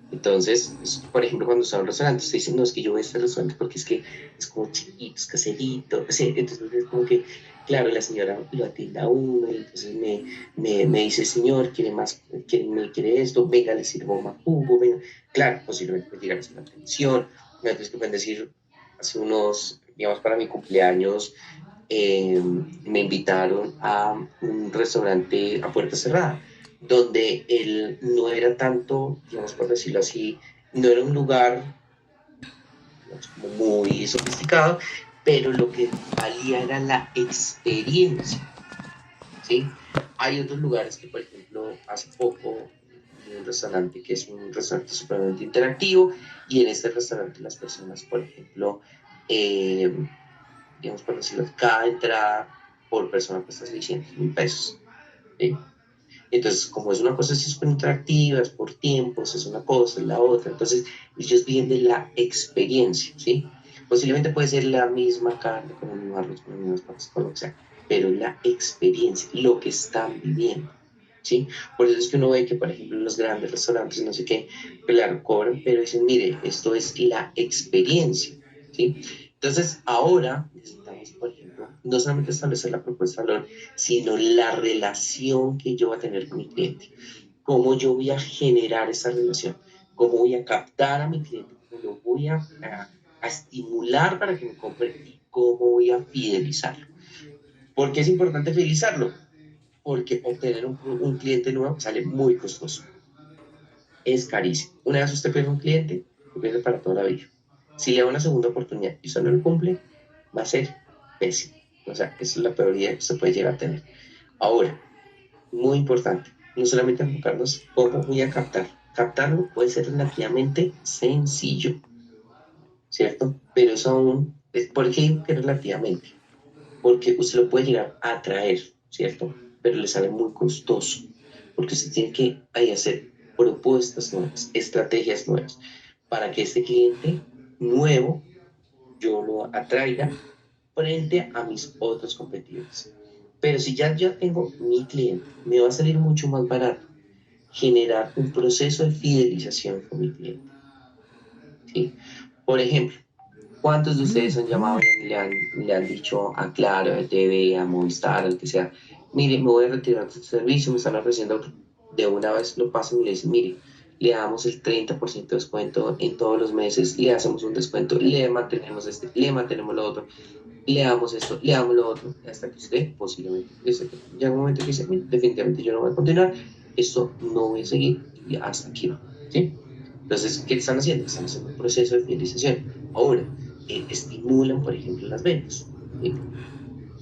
Entonces, por ejemplo, cuando están los restaurantes, se dicen, no, es que yo voy a este restaurante porque es que es como chiquito, es caserito, ¿sí? Entonces es como que, claro, la señora lo atiende a uno y entonces me dice, señor, ¿quiere más? ¿Quiere esto? Venga, le sirvo más jugo, venga. Claro, posiblemente puede llegar a una atención, entonces que pueden decir, hace unos, digamos, para mi cumpleaños, me invitaron a un restaurante a puerta cerrada, donde él no era tanto, digamos por decirlo así, no era un lugar, digamos, como muy sofisticado, pero lo que valía era la experiencia, ¿sí? Hay otros lugares que, por ejemplo, hace poco vi un restaurante que es un restaurante supremamente interactivo y en este restaurante las personas, por ejemplo, eh, digamos por decirlo, cada entrada por persona cuesta 600.000 pesos, ¿sí? Entonces, como es una cosa así súper interactiva, es por tiempos, es una cosa, es la otra, entonces ellos viven de la experiencia, ¿sí? Posiblemente puede ser la misma carne, con el mismo arroz, con las mismas papas, con lo que sea, pero la experiencia, lo que están viviendo, ¿sí? Por eso es que uno ve que, por ejemplo, en los grandes restaurantes, no sé qué, claro, cobran, pero dicen, mire, esto es la experiencia, ¿sí? Entonces, ahora necesitamos, por ejemplo, no solamente establecer la propuesta de valor, sino la relación que yo voy a tener con mi cliente. Cómo yo voy a generar esa relación, cómo voy a captar a mi cliente, cómo lo voy a estimular para que me compre y cómo voy a fidelizarlo. ¿Por qué es importante fidelizarlo? Porque obtener un cliente nuevo sale muy costoso. Es carísimo. Una vez usted pierde un cliente, lo pierde para toda la vida. Si le da una segunda oportunidad y usted no lo cumple, va a ser pésimo. O sea, esa es la peor idea que usted puede llegar a tener. Ahora, muy importante, no solamente enfocarnos cómo voy a captar. Captarlo puede ser relativamente sencillo, ¿cierto? Pero eso aún, ¿por qué digo que relativamente? Porque usted lo puede llegar a atraer, ¿cierto? Pero le sale muy costoso, porque usted tiene que ahí hacer propuestas nuevas, estrategias nuevas, para que este cliente nuevo yo lo atraiga frente a mis otros competidores. Pero si ya tengo mi cliente, me va a salir mucho más barato generar un proceso de fidelización con mi cliente, ¿sí? Por ejemplo, ¿cuántos de ustedes han llamado y le han dicho a Claro, a TV, a Movistar, al que sea, mire, me voy a retirar de este servicio, me están ofreciendo otro? De una vez lo pasan y le dicen, mire, le damos el 30% de descuento en todos los meses, le hacemos un descuento, le mantenemos le mantenemos lo otro, le damos esto, le damos lo otro, hasta que usted posiblemente, llega un momento que dice, definitivamente yo no voy a continuar, esto no voy a seguir y hasta aquí va, ¿sí? Entonces, ¿qué están haciendo? Están haciendo un proceso de fidelización. Ahora, estimulan, por ejemplo, las ventas, ¿sí?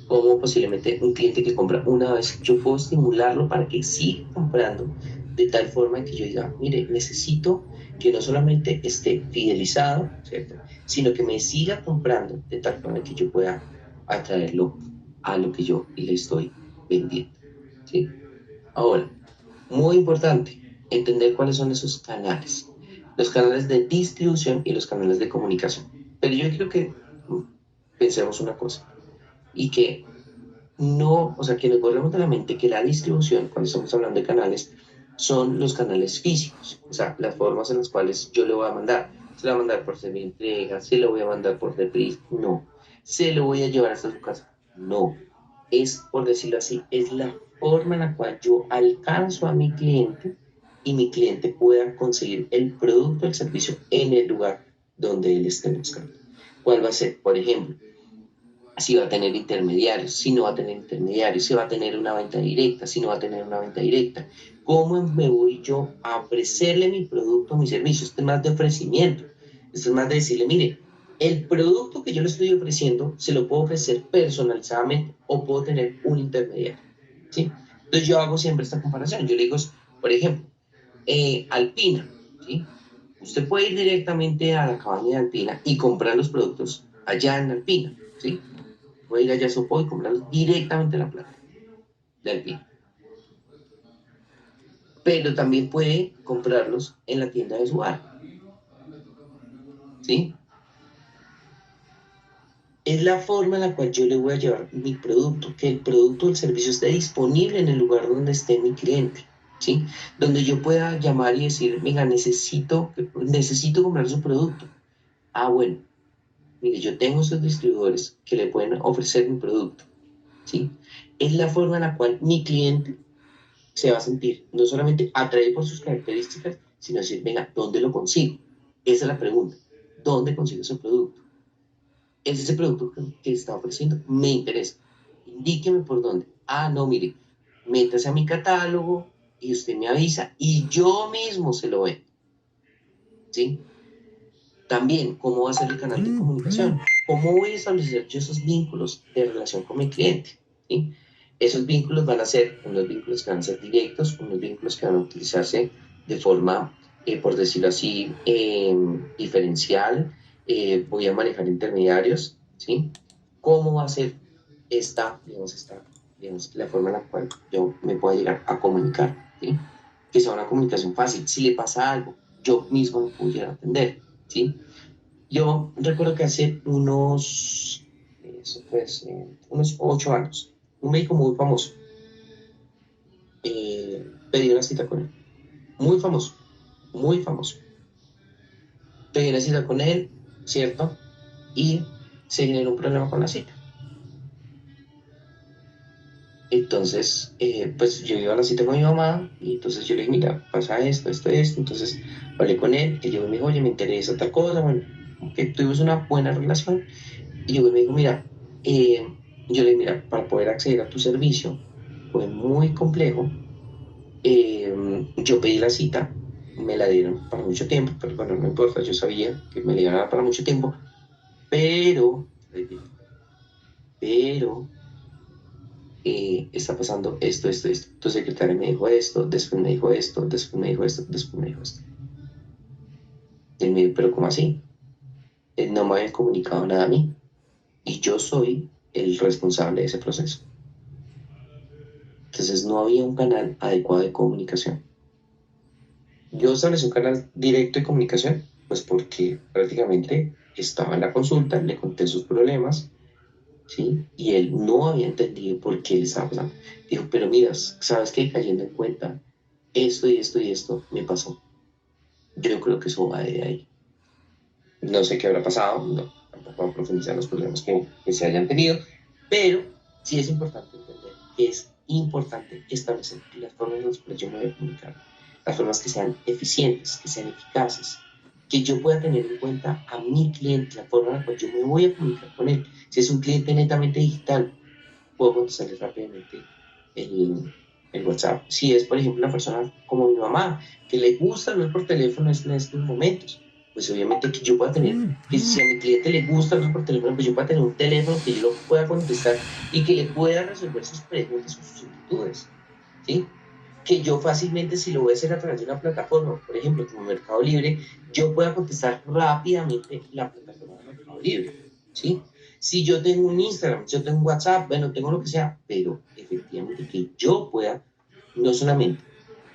Como posiblemente un cliente que compra una vez, yo puedo estimularlo para que siga comprando de tal forma que yo diga, mire, necesito que no solamente esté fidelizado, ¿cierto? Sino que me siga comprando de tal forma que yo pueda atraerlo a lo que yo le estoy vendiendo, ¿sí? Ahora, muy importante, entender cuáles son esos canales, los canales de distribución y los canales de comunicación. Pero yo creo que pensemos una cosa, y que no, o sea, que nos borremos de la mente que la distribución, cuando estamos hablando de canales, son los canales físicos, o sea, las formas en las cuales yo le voy a mandar. Se lo voy a mandar por entrega, se lo voy a mandar por depris, no. Se lo voy a llevar hasta su casa, no. Es, por decirlo así, es la forma en la cual yo alcanzo a mi cliente y mi cliente pueda conseguir el producto, el servicio en el lugar donde él esté buscando. ¿Cuál va a ser? Por ejemplo, si va a tener intermediarios, si no va a tener intermediarios, si va a tener una venta directa, si no va a tener una venta directa. ¿Cómo me voy yo a ofrecerle mi producto, mi servicio? Esto es más de ofrecimiento. Esto es más de decirle, mire, el producto que yo le estoy ofreciendo se lo puedo ofrecer personalizadamente o puedo tener un intermediario, ¿sí? Entonces yo hago siempre esta comparación. Yo le digo, por ejemplo, Alpina, ¿sí? Usted puede ir directamente a la cabaña de Alpina y comprar los productos, allá en Alpina, ¿sí? Puede ir allá a Sopó y comprarlos directamente en la planta de Alpina. Pero también puede comprarlos en la tienda de su bar, ¿sí? Es la forma en la cual yo le voy a llevar mi producto, que el producto o el servicio esté disponible en el lugar donde esté mi cliente, ¿sí? Donde yo pueda llamar y decir, venga, necesito comprar su producto. Ah, bueno, mire, yo tengo estos distribuidores que le pueden ofrecer mi producto, ¿sí? Es la forma en la cual mi cliente se va a sentir no solamente atraído por sus características, sino decir, venga, ¿dónde lo consigo? Esa es la pregunta. ¿Dónde consigo ese producto? ¿Es ese producto que está ofreciendo? Me interesa. Indíqueme por dónde. Ah, no, mire, métase a mi catálogo y usted me avisa y yo mismo se lo vendo, ¿sí? También, ¿cómo va a ser el canal de comunicación? ¿Cómo voy a establecer yo esos vínculos de relación con mi cliente? ¿Sí? Esos vínculos van a ser unos vínculos que van a ser directos, unos vínculos que van a utilizarse de forma, por decirlo así, diferencial. Voy a manejar intermediarios, ¿sí? ¿Cómo va a ser la forma en la cual yo me pueda llegar a comunicar, ¿sí? Que sea una comunicación fácil. Si le pasa algo, yo mismo me puedo llegar a atender, ¿sí? Yo recuerdo que hace unos 8 años, un médico muy famoso, pedí una cita con él. Muy famoso, muy famoso. Pedí una cita con él, ¿cierto? Y se generó un problema con la cita. Entonces, pues yo iba a la cita con mi mamá y entonces yo le dije, mira, pasa esto. Entonces hablé con él, que llegó y me dijo, oye, me interesa tal cosa. Bueno, que tuvimos una buena relación. Y llegó y me dijo, mira, yo le dije, mira, para poder acceder a tu servicio fue muy complejo. Yo pedí la cita, me la dieron para mucho tiempo, pero bueno, no importa, yo sabía que me la iban a dar para mucho tiempo, pero, pero está pasando esto. Tu secretaria me dijo esto, después me dijo esto, después me dijo esto, después me dijo esto. Y él me dijo, pero ¿cómo así? Él no me había comunicado nada a mí y yo soy el responsable de ese proceso. Entonces no había un canal adecuado de comunicación. Yo establecí un canal directo de comunicación, pues porque prácticamente estaba en la consulta, le conté sus problemas, ¿sí? Y él no había entendido por qué le estaba pasando. Dijo, pero mira, ¿sabes qué? Cayendo en cuenta, esto y esto y esto me pasó. Yo creo que eso va de ahí. No sé qué habrá pasado, no, tampoco voy a profundizar en los problemas que se hayan tenido, pero sí es importante entender que es importante establecer las formas en las cuales yo me voy a comunicar, las formas que sean eficientes, que sean eficaces, que yo pueda tener en cuenta a mi cliente, la forma en la cual yo me voy a comunicar con él. Si es un cliente netamente digital, puedo contestarle rápidamente el WhatsApp. Si es, por ejemplo, una persona como mi mamá, que le gusta hablar por teléfono en estos momentos, pues obviamente que yo pueda tener, que si a mi cliente le gusta hablar por teléfono, pues yo pueda tener un teléfono que yo lo pueda contestar y que le pueda resolver sus preguntas o sus inquietudes, ¿sí? Que yo fácilmente, si lo voy a hacer a través de una plataforma, por ejemplo, como Mercado Libre, yo pueda contestar rápidamente la plataforma de Mercado Libre, ¿sí? Si yo tengo un Instagram, si yo tengo un WhatsApp, bueno, tengo lo que sea, pero efectivamente que yo pueda, no solamente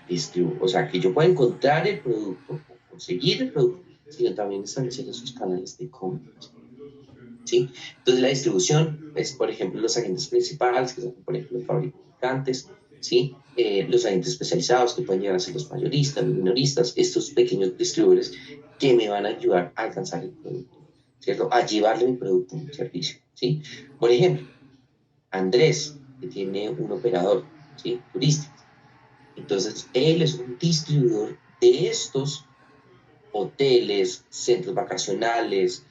distribuir, o sea, que yo pueda encontrar el producto, o conseguir el producto, sino también establecer esos canales de comunicación, ¿sí? Entonces la distribución es, por ejemplo, los agentes principales, que son, por ejemplo, los fabricantes, ¿sí? Los agentes especializados, que pueden llegar a ser los mayoristas, los minoristas, estos pequeños distribuidores que me van a ayudar a alcanzar el producto, ¿cierto? A llevarle mi producto, un servicio, ¿sí? Por ejemplo, Andrés, que tiene un operador, ¿sí? Turístico. Entonces, él es un distribuidor de estos hoteles, centros vacacionales,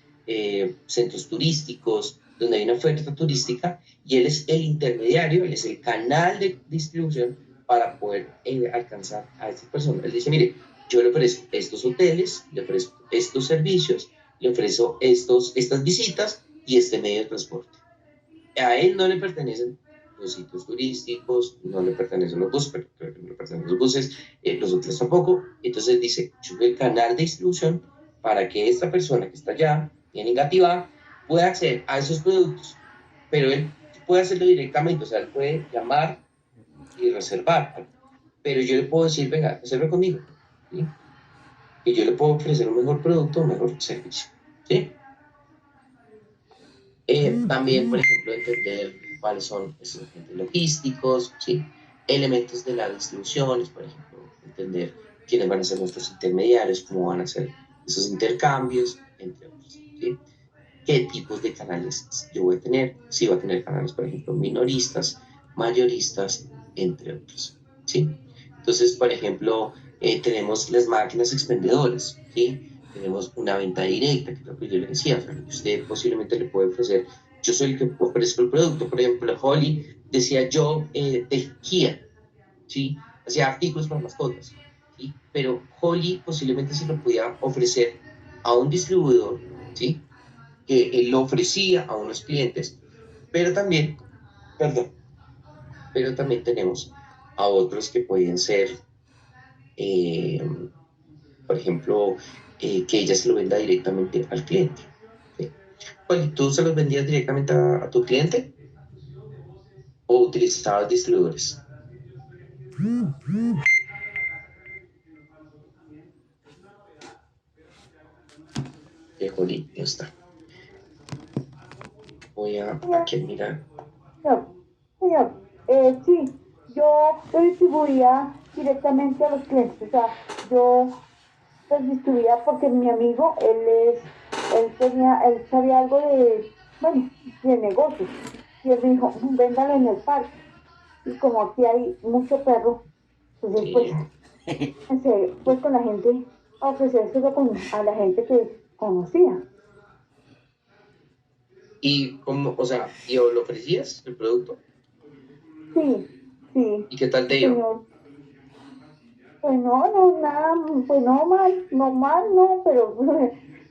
centros turísticos, donde hay una oferta turística, y él es el intermediario, él es el canal de distribución para poder alcanzar a esta persona. Él dice, mire, yo le ofrezco estos hoteles, le ofrezco estos servicios, le ofrezco estas visitas y este medio de transporte. A él no le pertenecen los sitios turísticos, no le pertenecen los buses, pero no le pertenecen los buses, los hoteles tampoco. Entonces dice, yo soy el canal de distribución para que esta persona que está allá, en Engativá, puede acceder a esos productos, pero él puede hacerlo directamente, o sea, él puede llamar y reservar, pero yo le puedo decir, venga, reserve conmigo, ¿sí? Y yo le puedo ofrecer un mejor producto, un mejor servicio, ¿sí? También, por ejemplo, entender cuáles son esos agentes logísticos, ¿sí? Elementos de las distribuciones, por ejemplo, entender quiénes van a ser nuestros intermediarios, cómo van a ser esos intercambios, entre otros, ¿sí? Qué tipos de canales yo voy a tener, si voy a tener canales, por ejemplo, minoristas, mayoristas, entre otros, ¿sí? Entonces, por ejemplo, tenemos las máquinas expendedoras, ¿sí? Tenemos una venta directa, que es lo que yo le decía, o sea, lo que usted posiblemente le puede ofrecer. Yo soy el que ofrezco el producto, por ejemplo, Holly decía yo tejía, ¿sí? Hacía artículos para mascotas, ¿sí? Pero Holly posiblemente se lo podía ofrecer a un distribuidor, ¿sí? Que él lo ofrecía a unos clientes, pero también, perdón, pero también tenemos a otros que pueden ser, eh, por ejemplo, que ella se lo venda directamente al cliente. ¿Sí? Oye, ¿tú se los vendías directamente a tu cliente o utilizabas distribuidores? Jolín, no está. Voy a Señor, aquí mirar. señor, sí, yo distribuía directamente a los clientes, o sea, yo los distribuía porque mi amigo, él sabía algo de, bueno, de negocios, y él me dijo, véndalo en el parque, y como aquí hay mucho perro, entonces pues, Sí. empecé, pues con la gente, a ofrecérselo a la gente que conocía. Y cómo, o sea, ¿y lo ofrecías el producto? Sí, sí, ¿Y qué tal sí, te iba? señor. Pues no, nada, pues no mal, no, pero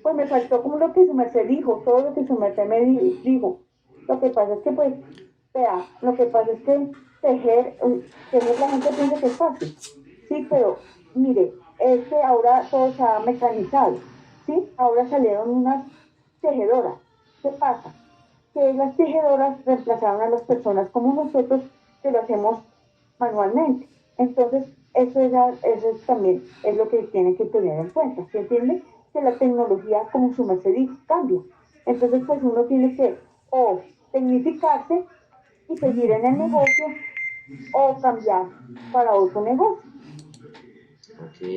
pues me faltó como lo que su merced dijo, todo lo que su merced me dijo. Lo que pasa es que, pues, vea, lo que pasa es que tejer la gente piensa que es fácil, sí, pero mire, es que ahora todo se ha mecanizado, sí, ahora salieron unas tejedoras. ¿Qué pasa? Que las tejedoras reemplazaron a las personas como nosotros que lo hacemos manualmente. Entonces, eso también es lo que tienen que tener en cuenta. ¿Se entiende? Que la tecnología, como su merced dijo, cambia. Entonces, pues uno tiene que o tecnificarse y seguir en el negocio o cambiar para otro negocio. Ok.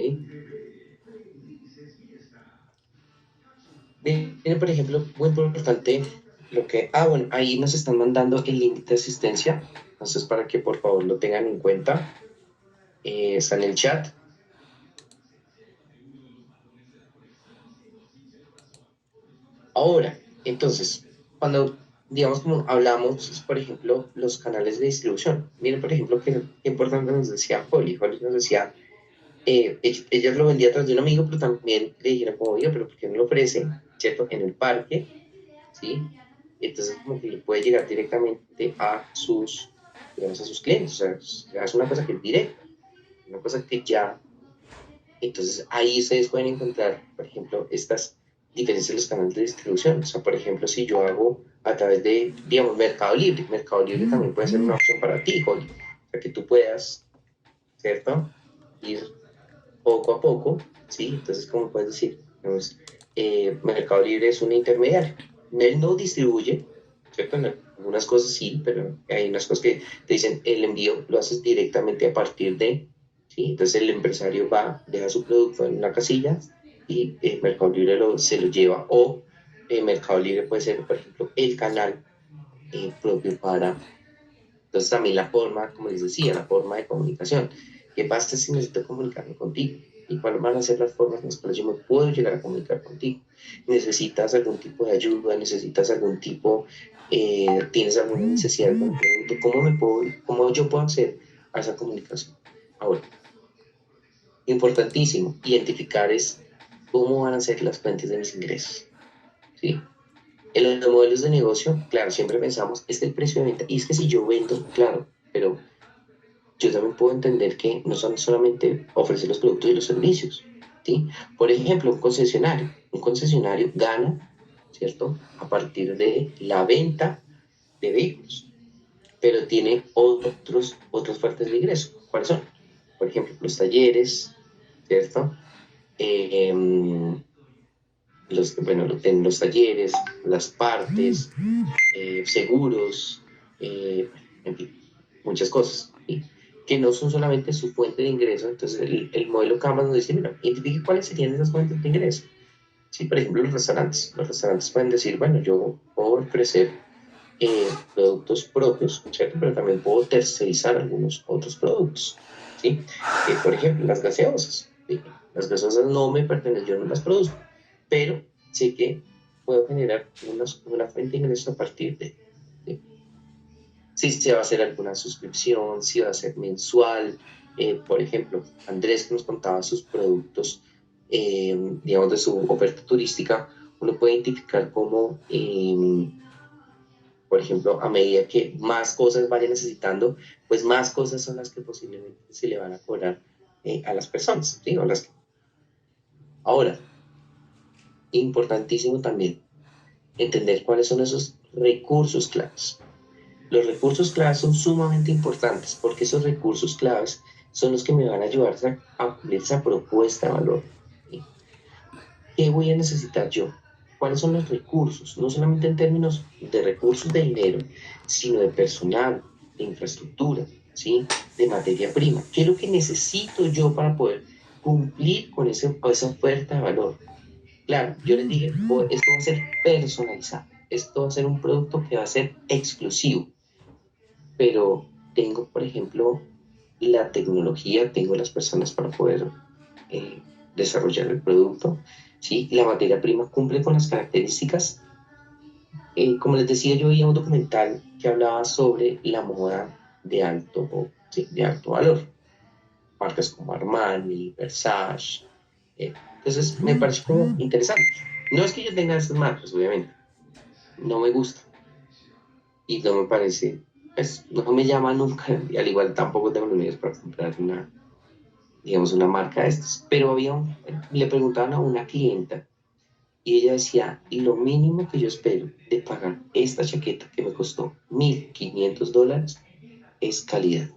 Miren, por ejemplo, muy importante lo que... Ah, bueno, ahí nos están mandando el link de asistencia. Entonces, para que por favor lo tengan en cuenta. Está en el chat. Ahora, entonces, cuando, digamos, como hablamos, por ejemplo, los canales de distribución. Miren, por ejemplo, qué importante nos decía Holly. Holly nos decía, ella lo vendía a través de un amigo, pero también le dijeron como, oye, pero ¿por qué no lo ofrece, cierto? En el parque, ¿sí? Entonces, como que le puede llegar directamente a sus, digamos, a sus clientes. O sea, es una cosa que es directa, una cosa que ya... Entonces, ahí ustedes pueden encontrar, por ejemplo, estas diferencias de los canales de distribución. O sea, por ejemplo, si yo hago a través de, digamos, Mercado Libre también puede ser una opción para ti, Holly. O sea, que tú puedas, ¿cierto? Ir poco a poco, ¿sí? Entonces, como puedes decir, digamos, Mercado Libre es un intermediario. Él no distribuye, ¿cierto? En algunas cosas sí, pero hay unas cosas que te dicen el envío lo haces directamente a partir de, ¿sí? Entonces el empresario va, deja su producto en una casilla y Mercado Libre se lo lleva, o Mercado Libre puede ser, por ejemplo, el canal propio para... Entonces también la forma, como les decía, la forma de comunicación. ¿Qué pasa si necesito comunicarme contigo? ¿Y cuáles van a ser las formas en las cuales yo me puedo llegar a comunicar contigo? ¿Necesitas algún tipo de ayuda? ¿Necesitas algún tipo, tienes alguna necesidad con el producto? ¿Cómo yo puedo hacer a esa comunicación? Ahora, importantísimo, identificar es cómo van a ser las fuentes de mis ingresos. ¿Sí? En los modelos de negocio, claro, siempre pensamos, es el precio de venta. Y es que si yo vendo, claro, pero yo también puedo entender que no son solamente ofrecer los productos y los servicios, ¿sí? Por ejemplo, un concesionario gana ¿cierto? A partir de la venta de vehículos, pero tiene otras fuentes de ingreso. ¿Cuáles son? Por ejemplo, los talleres, ¿cierto? Tienen los talleres, las partes, seguros, en fin, muchas cosas, ¿sí? Que no son solamente su fuente de ingreso. Entonces el modelo Canvas nos dice, mira, identifique cuáles serían esas fuentes de ingreso. Sí, por ejemplo, los restaurantes pueden decir, bueno, yo puedo ofrecer productos propios, ¿cierto? Pero también puedo tercerizar algunos otros productos, ¿sí? Por ejemplo, las gaseosas, ¿sí? Las gaseosas no me pertenecen, yo no las produzco, pero sí que puedo generar una fuente de ingresos a partir de, ¿sí? Si se va a hacer alguna suscripción, si va a ser mensual. Por ejemplo, Andrés, que nos contaba sus productos, digamos, de su oferta turística, uno puede identificar cómo, por ejemplo, a medida que más cosas vaya necesitando, pues más cosas son las que posiblemente se le van a cobrar a las personas, ¿sí? Ahora, importantísimo también entender cuáles son esos recursos claves. Los recursos claves son sumamente importantes porque esos recursos claves son los que me van a ayudar a cumplir esa propuesta de valor, ¿sí? ¿Qué voy a necesitar yo? ¿Cuáles son los recursos? No solamente en términos de recursos de dinero, sino de personal, de infraestructura, ¿sí? De materia prima. ¿Qué es lo que necesito yo para poder cumplir con esa oferta de valor? Claro, yo les dije, esto va a ser personalizado, esto va a ser un producto que va a ser exclusivo, pero tengo, por ejemplo, la tecnología, tengo las personas para poder desarrollar el producto, ¿sí? La materia prima cumple con las características. Como les decía, yo veía un documental que hablaba sobre la moda sí, de alto valor, marcas como Armani, Versace. Entonces, me pareció como interesante. No es que yo tenga estas marcas, obviamente, no me gusta y no me parece, pues, no me llama nunca, y al igual tampoco tengo los medios para comprar digamos, una marca de estas. Pero le preguntaban a una clienta y ella decía, lo mínimo que yo espero de pagar esta chaqueta que me costó $1,500 es calidad.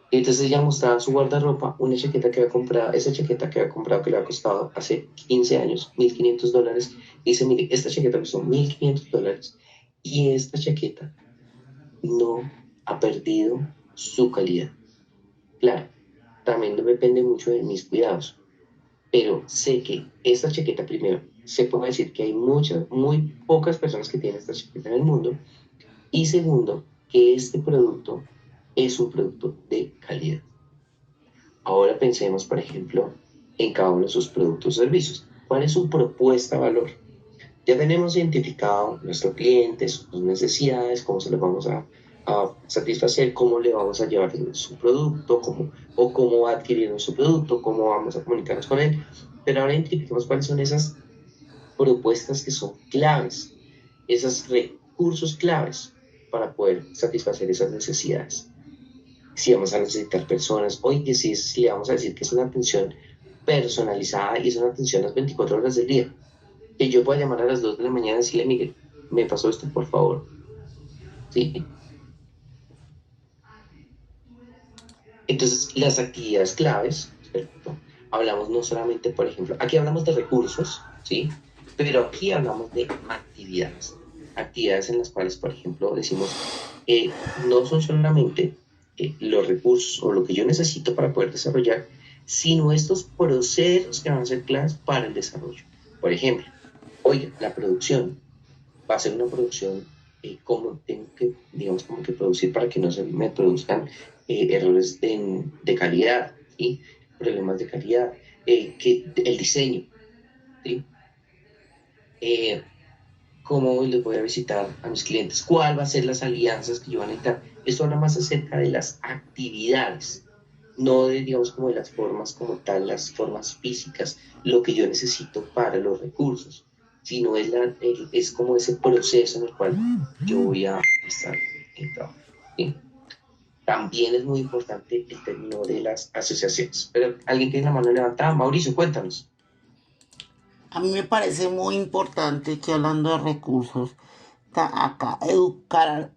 Y entonces ella mostraba en su guardarropa una chaqueta que había comprado, esa chaqueta que había comprado que le había costado hace 15 años, $1,500. Y dice, mire, esta chaqueta costó $1,500 y esta chaqueta no ha perdido su calidad. Claro, también depende mucho de mis cuidados, pero sé que esta chaqueta, primero, se puede decir que hay muy pocas personas que tienen esta chaqueta en el mundo, y segundo, que este producto es un producto de calidad. Ahora pensemos, por ejemplo, en cada uno de sus productos o servicios. ¿Cuál es su propuesta de valor? Ya tenemos identificado nuestro cliente, sus necesidades, cómo se los vamos a satisfacer, cómo le vamos a llevar su producto, cómo va a adquirir su producto, cómo vamos a comunicarnos con él. Pero ahora identifiquemos cuáles son esas propuestas que son claves, esos recursos claves para poder satisfacer esas necesidades. Si vamos a necesitar personas, oye, si le vamos a decir que es una atención personalizada y es una atención las 24 horas del día, que yo pueda llamar a las 2 de la mañana y decirle, Miguel, me pasó esto, por favor. ¿Sí? Entonces, las actividades claves, ¿cierto? Hablamos no solamente, por ejemplo, aquí hablamos de recursos, ¿sí? Pero aquí hablamos de actividades en las cuales, por ejemplo, decimos, no son solamente los recursos o lo que yo necesito para poder desarrollar, sino estos procesos que van a ser claves para el desarrollo. Por ejemplo, oye, la producción va a ser una producción, como tengo que, digamos, como que producir para que no se me produzcan errores de calidad, ¿sí? Problemas de calidad, el diseño, ¿sí? Cómo les voy a visitar a mis clientes, cuál va a ser las alianzas que yo van a necesitar. Esto habla más acerca de las actividades, no de, digamos, como de las formas como tal, las formas físicas, lo que yo necesito para los recursos, sino es como ese proceso en el cual yo voy a estar en trabajo, ¿sí? También es muy importante el término de las asociaciones. Pero alguien tiene la mano levantada, Mauricio, cuéntanos. A mí me parece muy importante que hablando de recursos, acá educar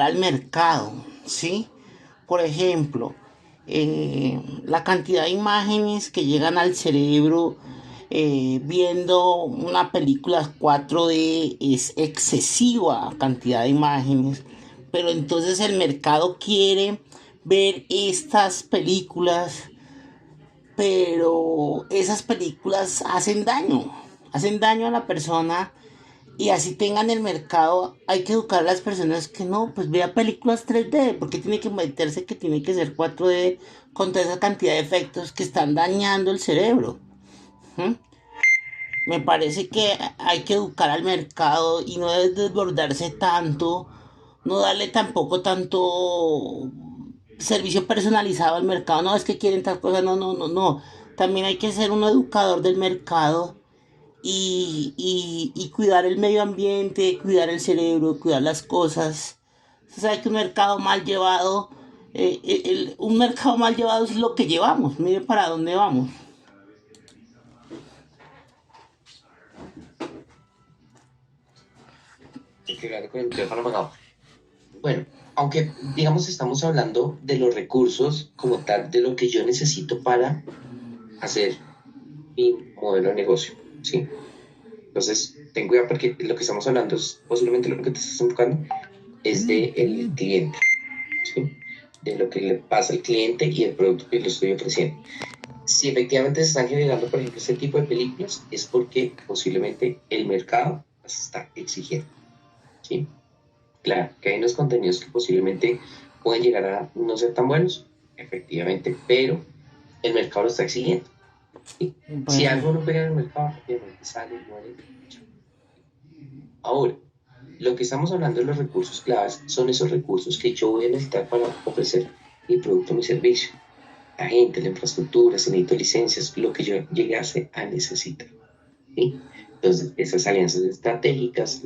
al mercado, ¿sí? Por ejemplo, la cantidad de imágenes que llegan al cerebro viendo una película 4D es excesiva cantidad de imágenes, pero entonces el mercado quiere ver estas películas, pero esas películas hacen daño a la persona y así tengan el mercado, hay que educar a las personas que no, pues vea películas 3D, porque tiene que meterse que tiene que ser 4D con toda esa cantidad de efectos que están dañando el cerebro. ¿Mm? Me parece que hay que educar al mercado y no desbordarse tanto, no darle tampoco tanto servicio personalizado al mercado. No, es que quieren tal cosa, no, no, no, no. También hay que ser un educador del mercado y cuidar el medio ambiente, cuidar el cerebro, cuidar las cosas. Se sabe que un mercado mal llevado, un mercado mal llevado es lo que llevamos. Mire para dónde vamos. Hay que quedar con el teléfono apagado. Bueno, aunque digamos estamos hablando de los recursos como tal, de lo que yo necesito para hacer mi modelo de negocio, ¿sí? Entonces, ten cuidado porque lo que estamos hablando es posiblemente lo que te estás enfocando es de el cliente, ¿sí? De lo que le pasa al cliente y el producto que le estoy ofreciendo. Si efectivamente se están generando, por ejemplo, este tipo de películas, es porque posiblemente el mercado las está exigiendo, ¿sí? Claro, que hay unos contenidos que posiblemente pueden llegar a no ser tan buenos, efectivamente, pero el mercado lo está exigiendo, ¿sí? Si Bueno, algo no pega en el mercado, obviamente sale y muere. Ahora, lo que estamos hablando de los recursos claves son esos recursos que yo voy a necesitar para ofrecer mi producto o mi servicio. La gente, la infraestructura, si necesito licencias, lo que yo llegase a necesitar, ¿sí? Entonces, esas alianzas estratégicas,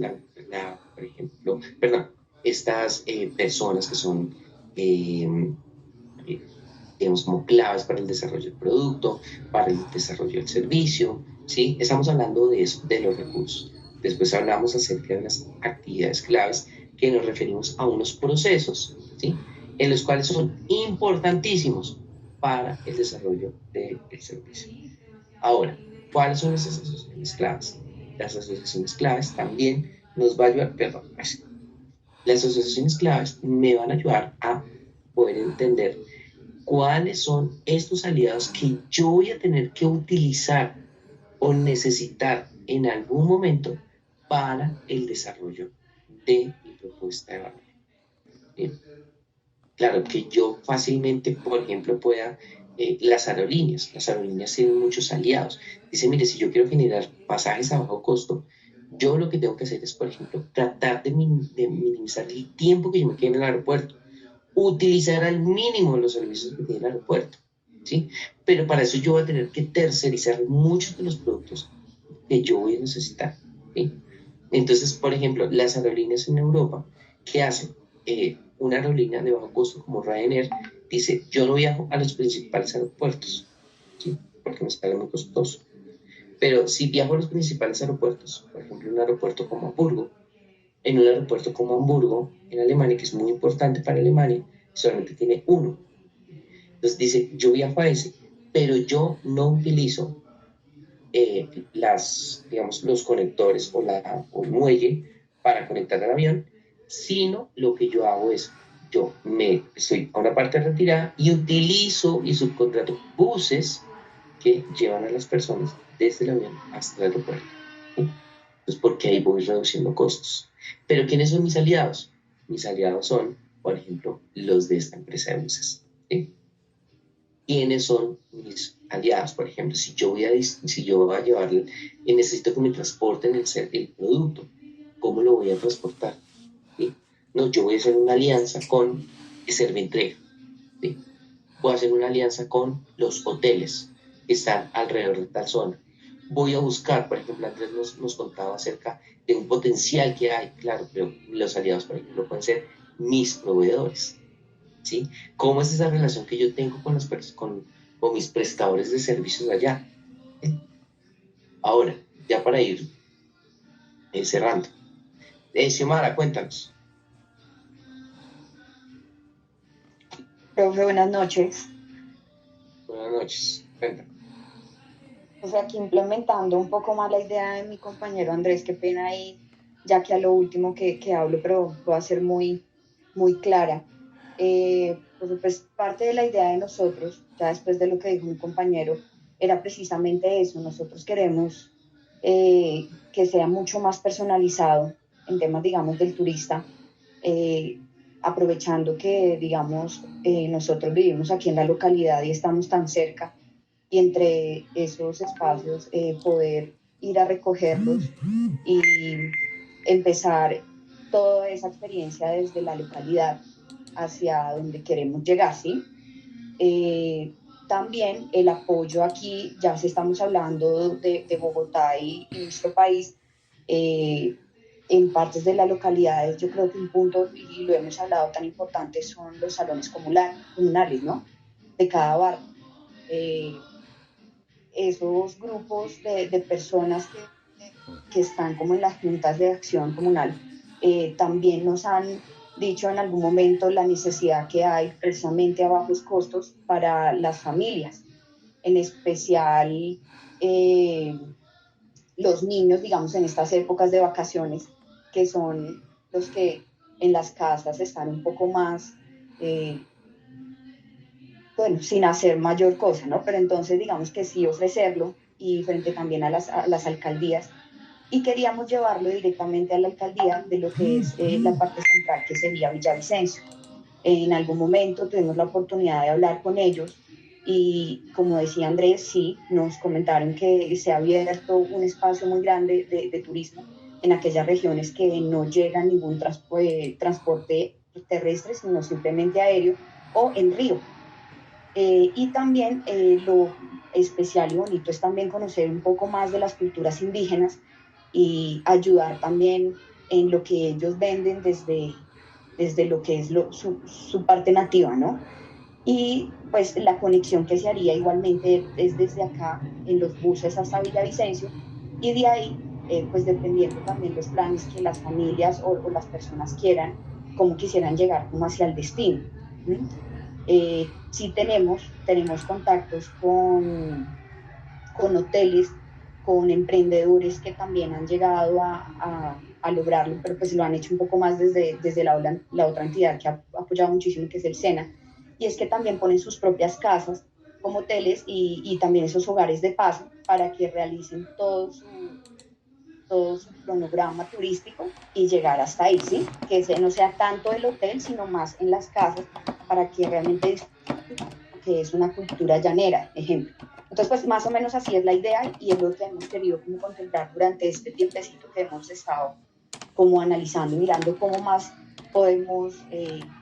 por ejemplo, perdón, estas personas que son, eh, eh, digamos, como claves para el desarrollo del producto, para el desarrollo del servicio, ¿sí? Estamos hablando de eso, de los recursos. Después hablamos acerca de las actividades claves que nos referimos a unos procesos, ¿sí? En los cuales son importantísimos para el desarrollo del servicio. Ahora, ¿cuáles son esas asociaciones claves? Las asociaciones claves también nos va a ayudar, perdón, las asociaciones claves me van a ayudar a poder entender cuáles son estos aliados que yo voy a tener que utilizar o necesitar en algún momento para el desarrollo de mi propuesta de valor. Bien. Claro, que yo fácilmente, por ejemplo, pueda, las aerolíneas tienen muchos aliados. Dice, mire, si yo quiero generar pasajes a bajo costo, yo lo que tengo que hacer es, por ejemplo, tratar de minimizar el tiempo que yo me quede en el aeropuerto, utilizar al mínimo los servicios que tiene el aeropuerto, ¿sí? Pero para eso yo voy a tener que tercerizar muchos de los productos que yo voy a necesitar, ¿sí? Entonces, por ejemplo, las aerolíneas en Europa, ¿qué hacen? Una aerolínea de bajo costo como Ryanair dice, yo no viajo a los principales aeropuertos, ¿sí? Porque me sale muy costoso. Pero si viajo a los principales aeropuertos, por ejemplo, un aeropuerto como Hamburgo, en un aeropuerto como Hamburgo, en Alemania, que es muy importante para Alemania, solamente tiene uno. Entonces dice, yo viajo a ese, pero yo no utilizo digamos, los conectores o el muelle para conectar al avión, sino lo que yo hago es, yo me estoy a una parte retirada y utilizo y subcontrato buses que llevan a las personas desde el avión hasta el aeropuerto, ¿sí? Pues porque ahí voy reduciendo costos. Pero ¿quiénes son mis aliados? Mis aliados son, por ejemplo, los de esta empresa de buses, ¿sí? ¿Quiénes son mis aliados? Por ejemplo, si yo voy a llevarle y necesito que me transporten el producto, ¿cómo lo voy a transportar? ¿Sí? No, yo voy a hacer una alianza con Servientrega, ¿sí? Voy a hacer una alianza con los hoteles que están alrededor de tal zona. Voy a buscar, por ejemplo, Andrés nos contaba acerca de un potencial que hay, claro, pero los aliados, por ejemplo, pueden ser mis proveedores, ¿sí? ¿Cómo es esa relación que yo tengo con mis prestadores de servicios allá? ¿Sí? Ahora, ya para ir cerrando. Xiomara, cuéntanos. Profe, buenas noches. Buenas noches, cuéntanos. Pues aquí implementando un poco más la idea de mi compañero Andrés, qué pena ahí, ya que a lo último que hablo, pero voy a ser muy, muy clara. Pues parte de la idea de nosotros, ya después de lo que dijo mi compañero, era precisamente eso. Nosotros queremos que sea mucho más personalizado en temas, digamos, del turista, eh, aprovechando que, digamos, nosotros vivimos aquí en la localidad y estamos tan cerca, y entre esos espacios poder ir a recogerlos y empezar toda esa experiencia desde la localidad hacia donde queremos llegar, ¿sí? También el apoyo aquí, ya si estamos hablando de Bogotá y nuestro país, en partes de las localidades, yo creo que un punto, y lo hemos hablado, tan importante son los salones comunales, ¿no? De cada barrio. Esos grupos de personas que están como en las juntas de acción comunal, también nos han dicho en algún momento la necesidad que hay precisamente a bajos costos para las familias, en especial los niños, digamos, en estas épocas de vacaciones, que son los que en las casas están un poco más, bueno, sin hacer mayor cosa, ¿no? Pero entonces digamos que sí ofrecerlo y frente también a las alcaldías, y queríamos llevarlo directamente a la alcaldía de lo que es la parte central, que sería Villavicencio. En algún momento tuvimos la oportunidad de hablar con ellos y, como decía Andrés, sí, nos comentaron que se ha abierto un espacio muy grande de turismo en aquellas regiones que no llega ningún transporte terrestre, sino simplemente aéreo o en río. Y también lo especial y bonito es también conocer un poco más de las culturas indígenas y ayudar también en lo que ellos venden desde lo que es su parte nativa, ¿no? Y pues la conexión que se haría igualmente es desde acá en los buses hasta Villavicencio, y de ahí, pues dependiendo también los planes que las familias o las personas quieran, cómo quisieran llegar como hacia el destino. Sí tenemos contactos con hoteles, con emprendedores que también han llegado a lograrlo, pero pues lo han hecho un poco más desde la otra entidad que ha apoyado muchísimo, que es el SENA, y es que también ponen sus propias casas como hoteles y también esos hogares de paso para que realicen todo su cronograma turístico y llegar hasta ahí, ¿sí? Que ese no sea tanto el hotel, sino más en las casas, para que realmente que es una cultura llanera, ejemplo. Entonces, pues más o menos así es la idea, y es lo que hemos querido como contemplar durante este tiempecito que hemos estado como analizando y mirando cómo más podemos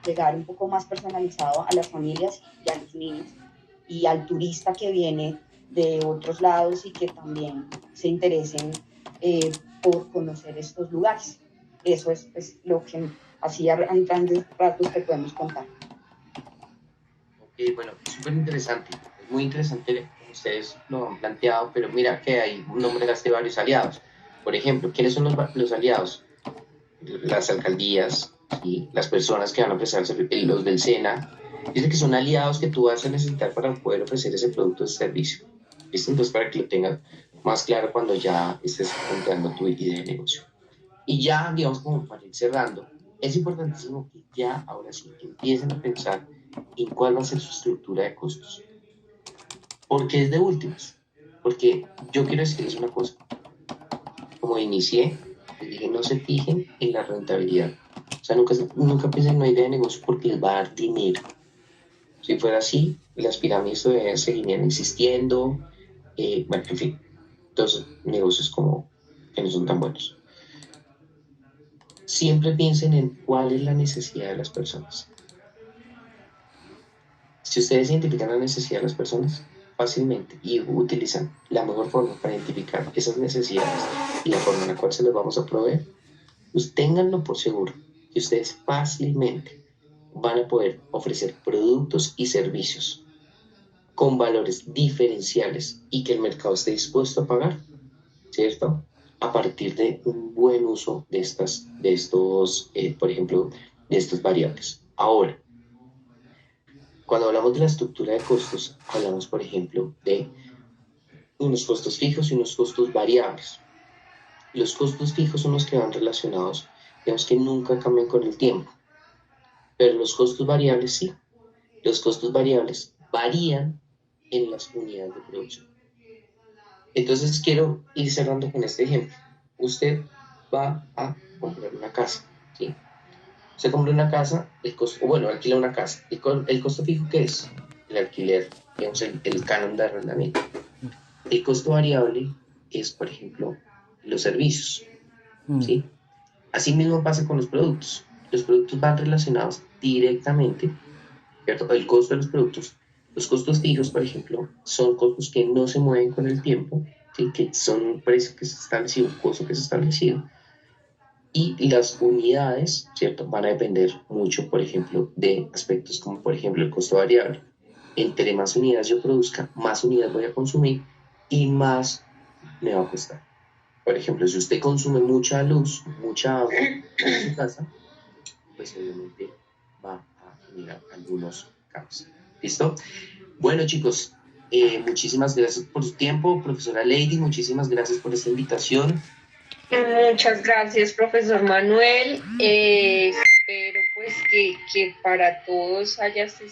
llegar un poco más personalizado a las familias y a los niños y al turista que viene de otros lados y que también se interesen por conocer estos lugares. Eso es pues, lo que así a grandes ratos te podemos contar. Bueno, súper interesante, es muy interesante como ustedes lo han planteado, pero mira que hay un nombre de varios aliados. Por ejemplo, ¿quiénes son los aliados? Las alcaldías y las personas que van a ofrecer los del SENA. Dice que son aliados que tú vas a necesitar para poder ofrecer ese producto o servicio. ¿Listo? Entonces, para que lo tengas más claro cuando ya estés planteando tu idea de negocio. Y ya, digamos, como para ir cerrando, es importantísimo que ya, ahora sí, empiecen a pensar en cuál va a ser su estructura de costos. Porque es de últimas. Porque yo quiero decirles una cosa. Como inicié, les dije, no se fijen en la rentabilidad. O sea, nunca piensen en una idea de negocio porque les va a dar dinero. Si fuera así, las pirámides todavía seguirían existiendo. Bueno, en fin, entonces negocios como que no son tan buenos. Siempre piensen en cuál es la necesidad de las personas. Si ustedes identifican la necesidad de las personas fácilmente y utilizan la mejor forma para identificar esas necesidades y la forma en la cual se las vamos a proveer, pues ténganlo por seguro que ustedes fácilmente van a poder ofrecer productos y servicios con valores diferenciales y que el mercado esté dispuesto a pagar, ¿cierto? A partir de un buen uso de estos, por ejemplo, de estas variables. Ahora, cuando hablamos de la estructura de costos, hablamos, por ejemplo, de unos costos fijos y unos costos variables. Los costos fijos son los que van relacionados, digamos que nunca cambian con el tiempo, pero los costos variables sí. Los costos variables varían en las unidades de producción. Entonces quiero ir cerrando con este ejemplo. Usted va a comprar una casa, ¿sí? Usted compra una casa, alquila una casa. ¿El costo fijo qué es? El alquiler, digamos, el canon de arrendamiento. El costo variable es, por ejemplo, los servicios, ¿sí? Así mismo pasa con los productos. Los productos van relacionados directamente, ¿cierto? El costo de los productos. Los costos fijos, por ejemplo, son costos que no se mueven con el tiempo, ¿sí? Que son un precio que se ha establecido, un costo que se ha establecido. Y las unidades, ¿cierto? Van a depender mucho, por ejemplo, de aspectos como, por ejemplo, el costo variable. Entre más unidades yo produzca, más unidades voy a consumir y más me va a costar. Por ejemplo, si usted consume mucha luz, mucha agua en su casa, pues obviamente va a generar algunos cambios. ¿Listo? Bueno, chicos, muchísimas gracias por su tiempo. Profesora Lady, muchísimas gracias por esta invitación. Muchas gracias, profesor Manuel. Espero pues que para todos haya sido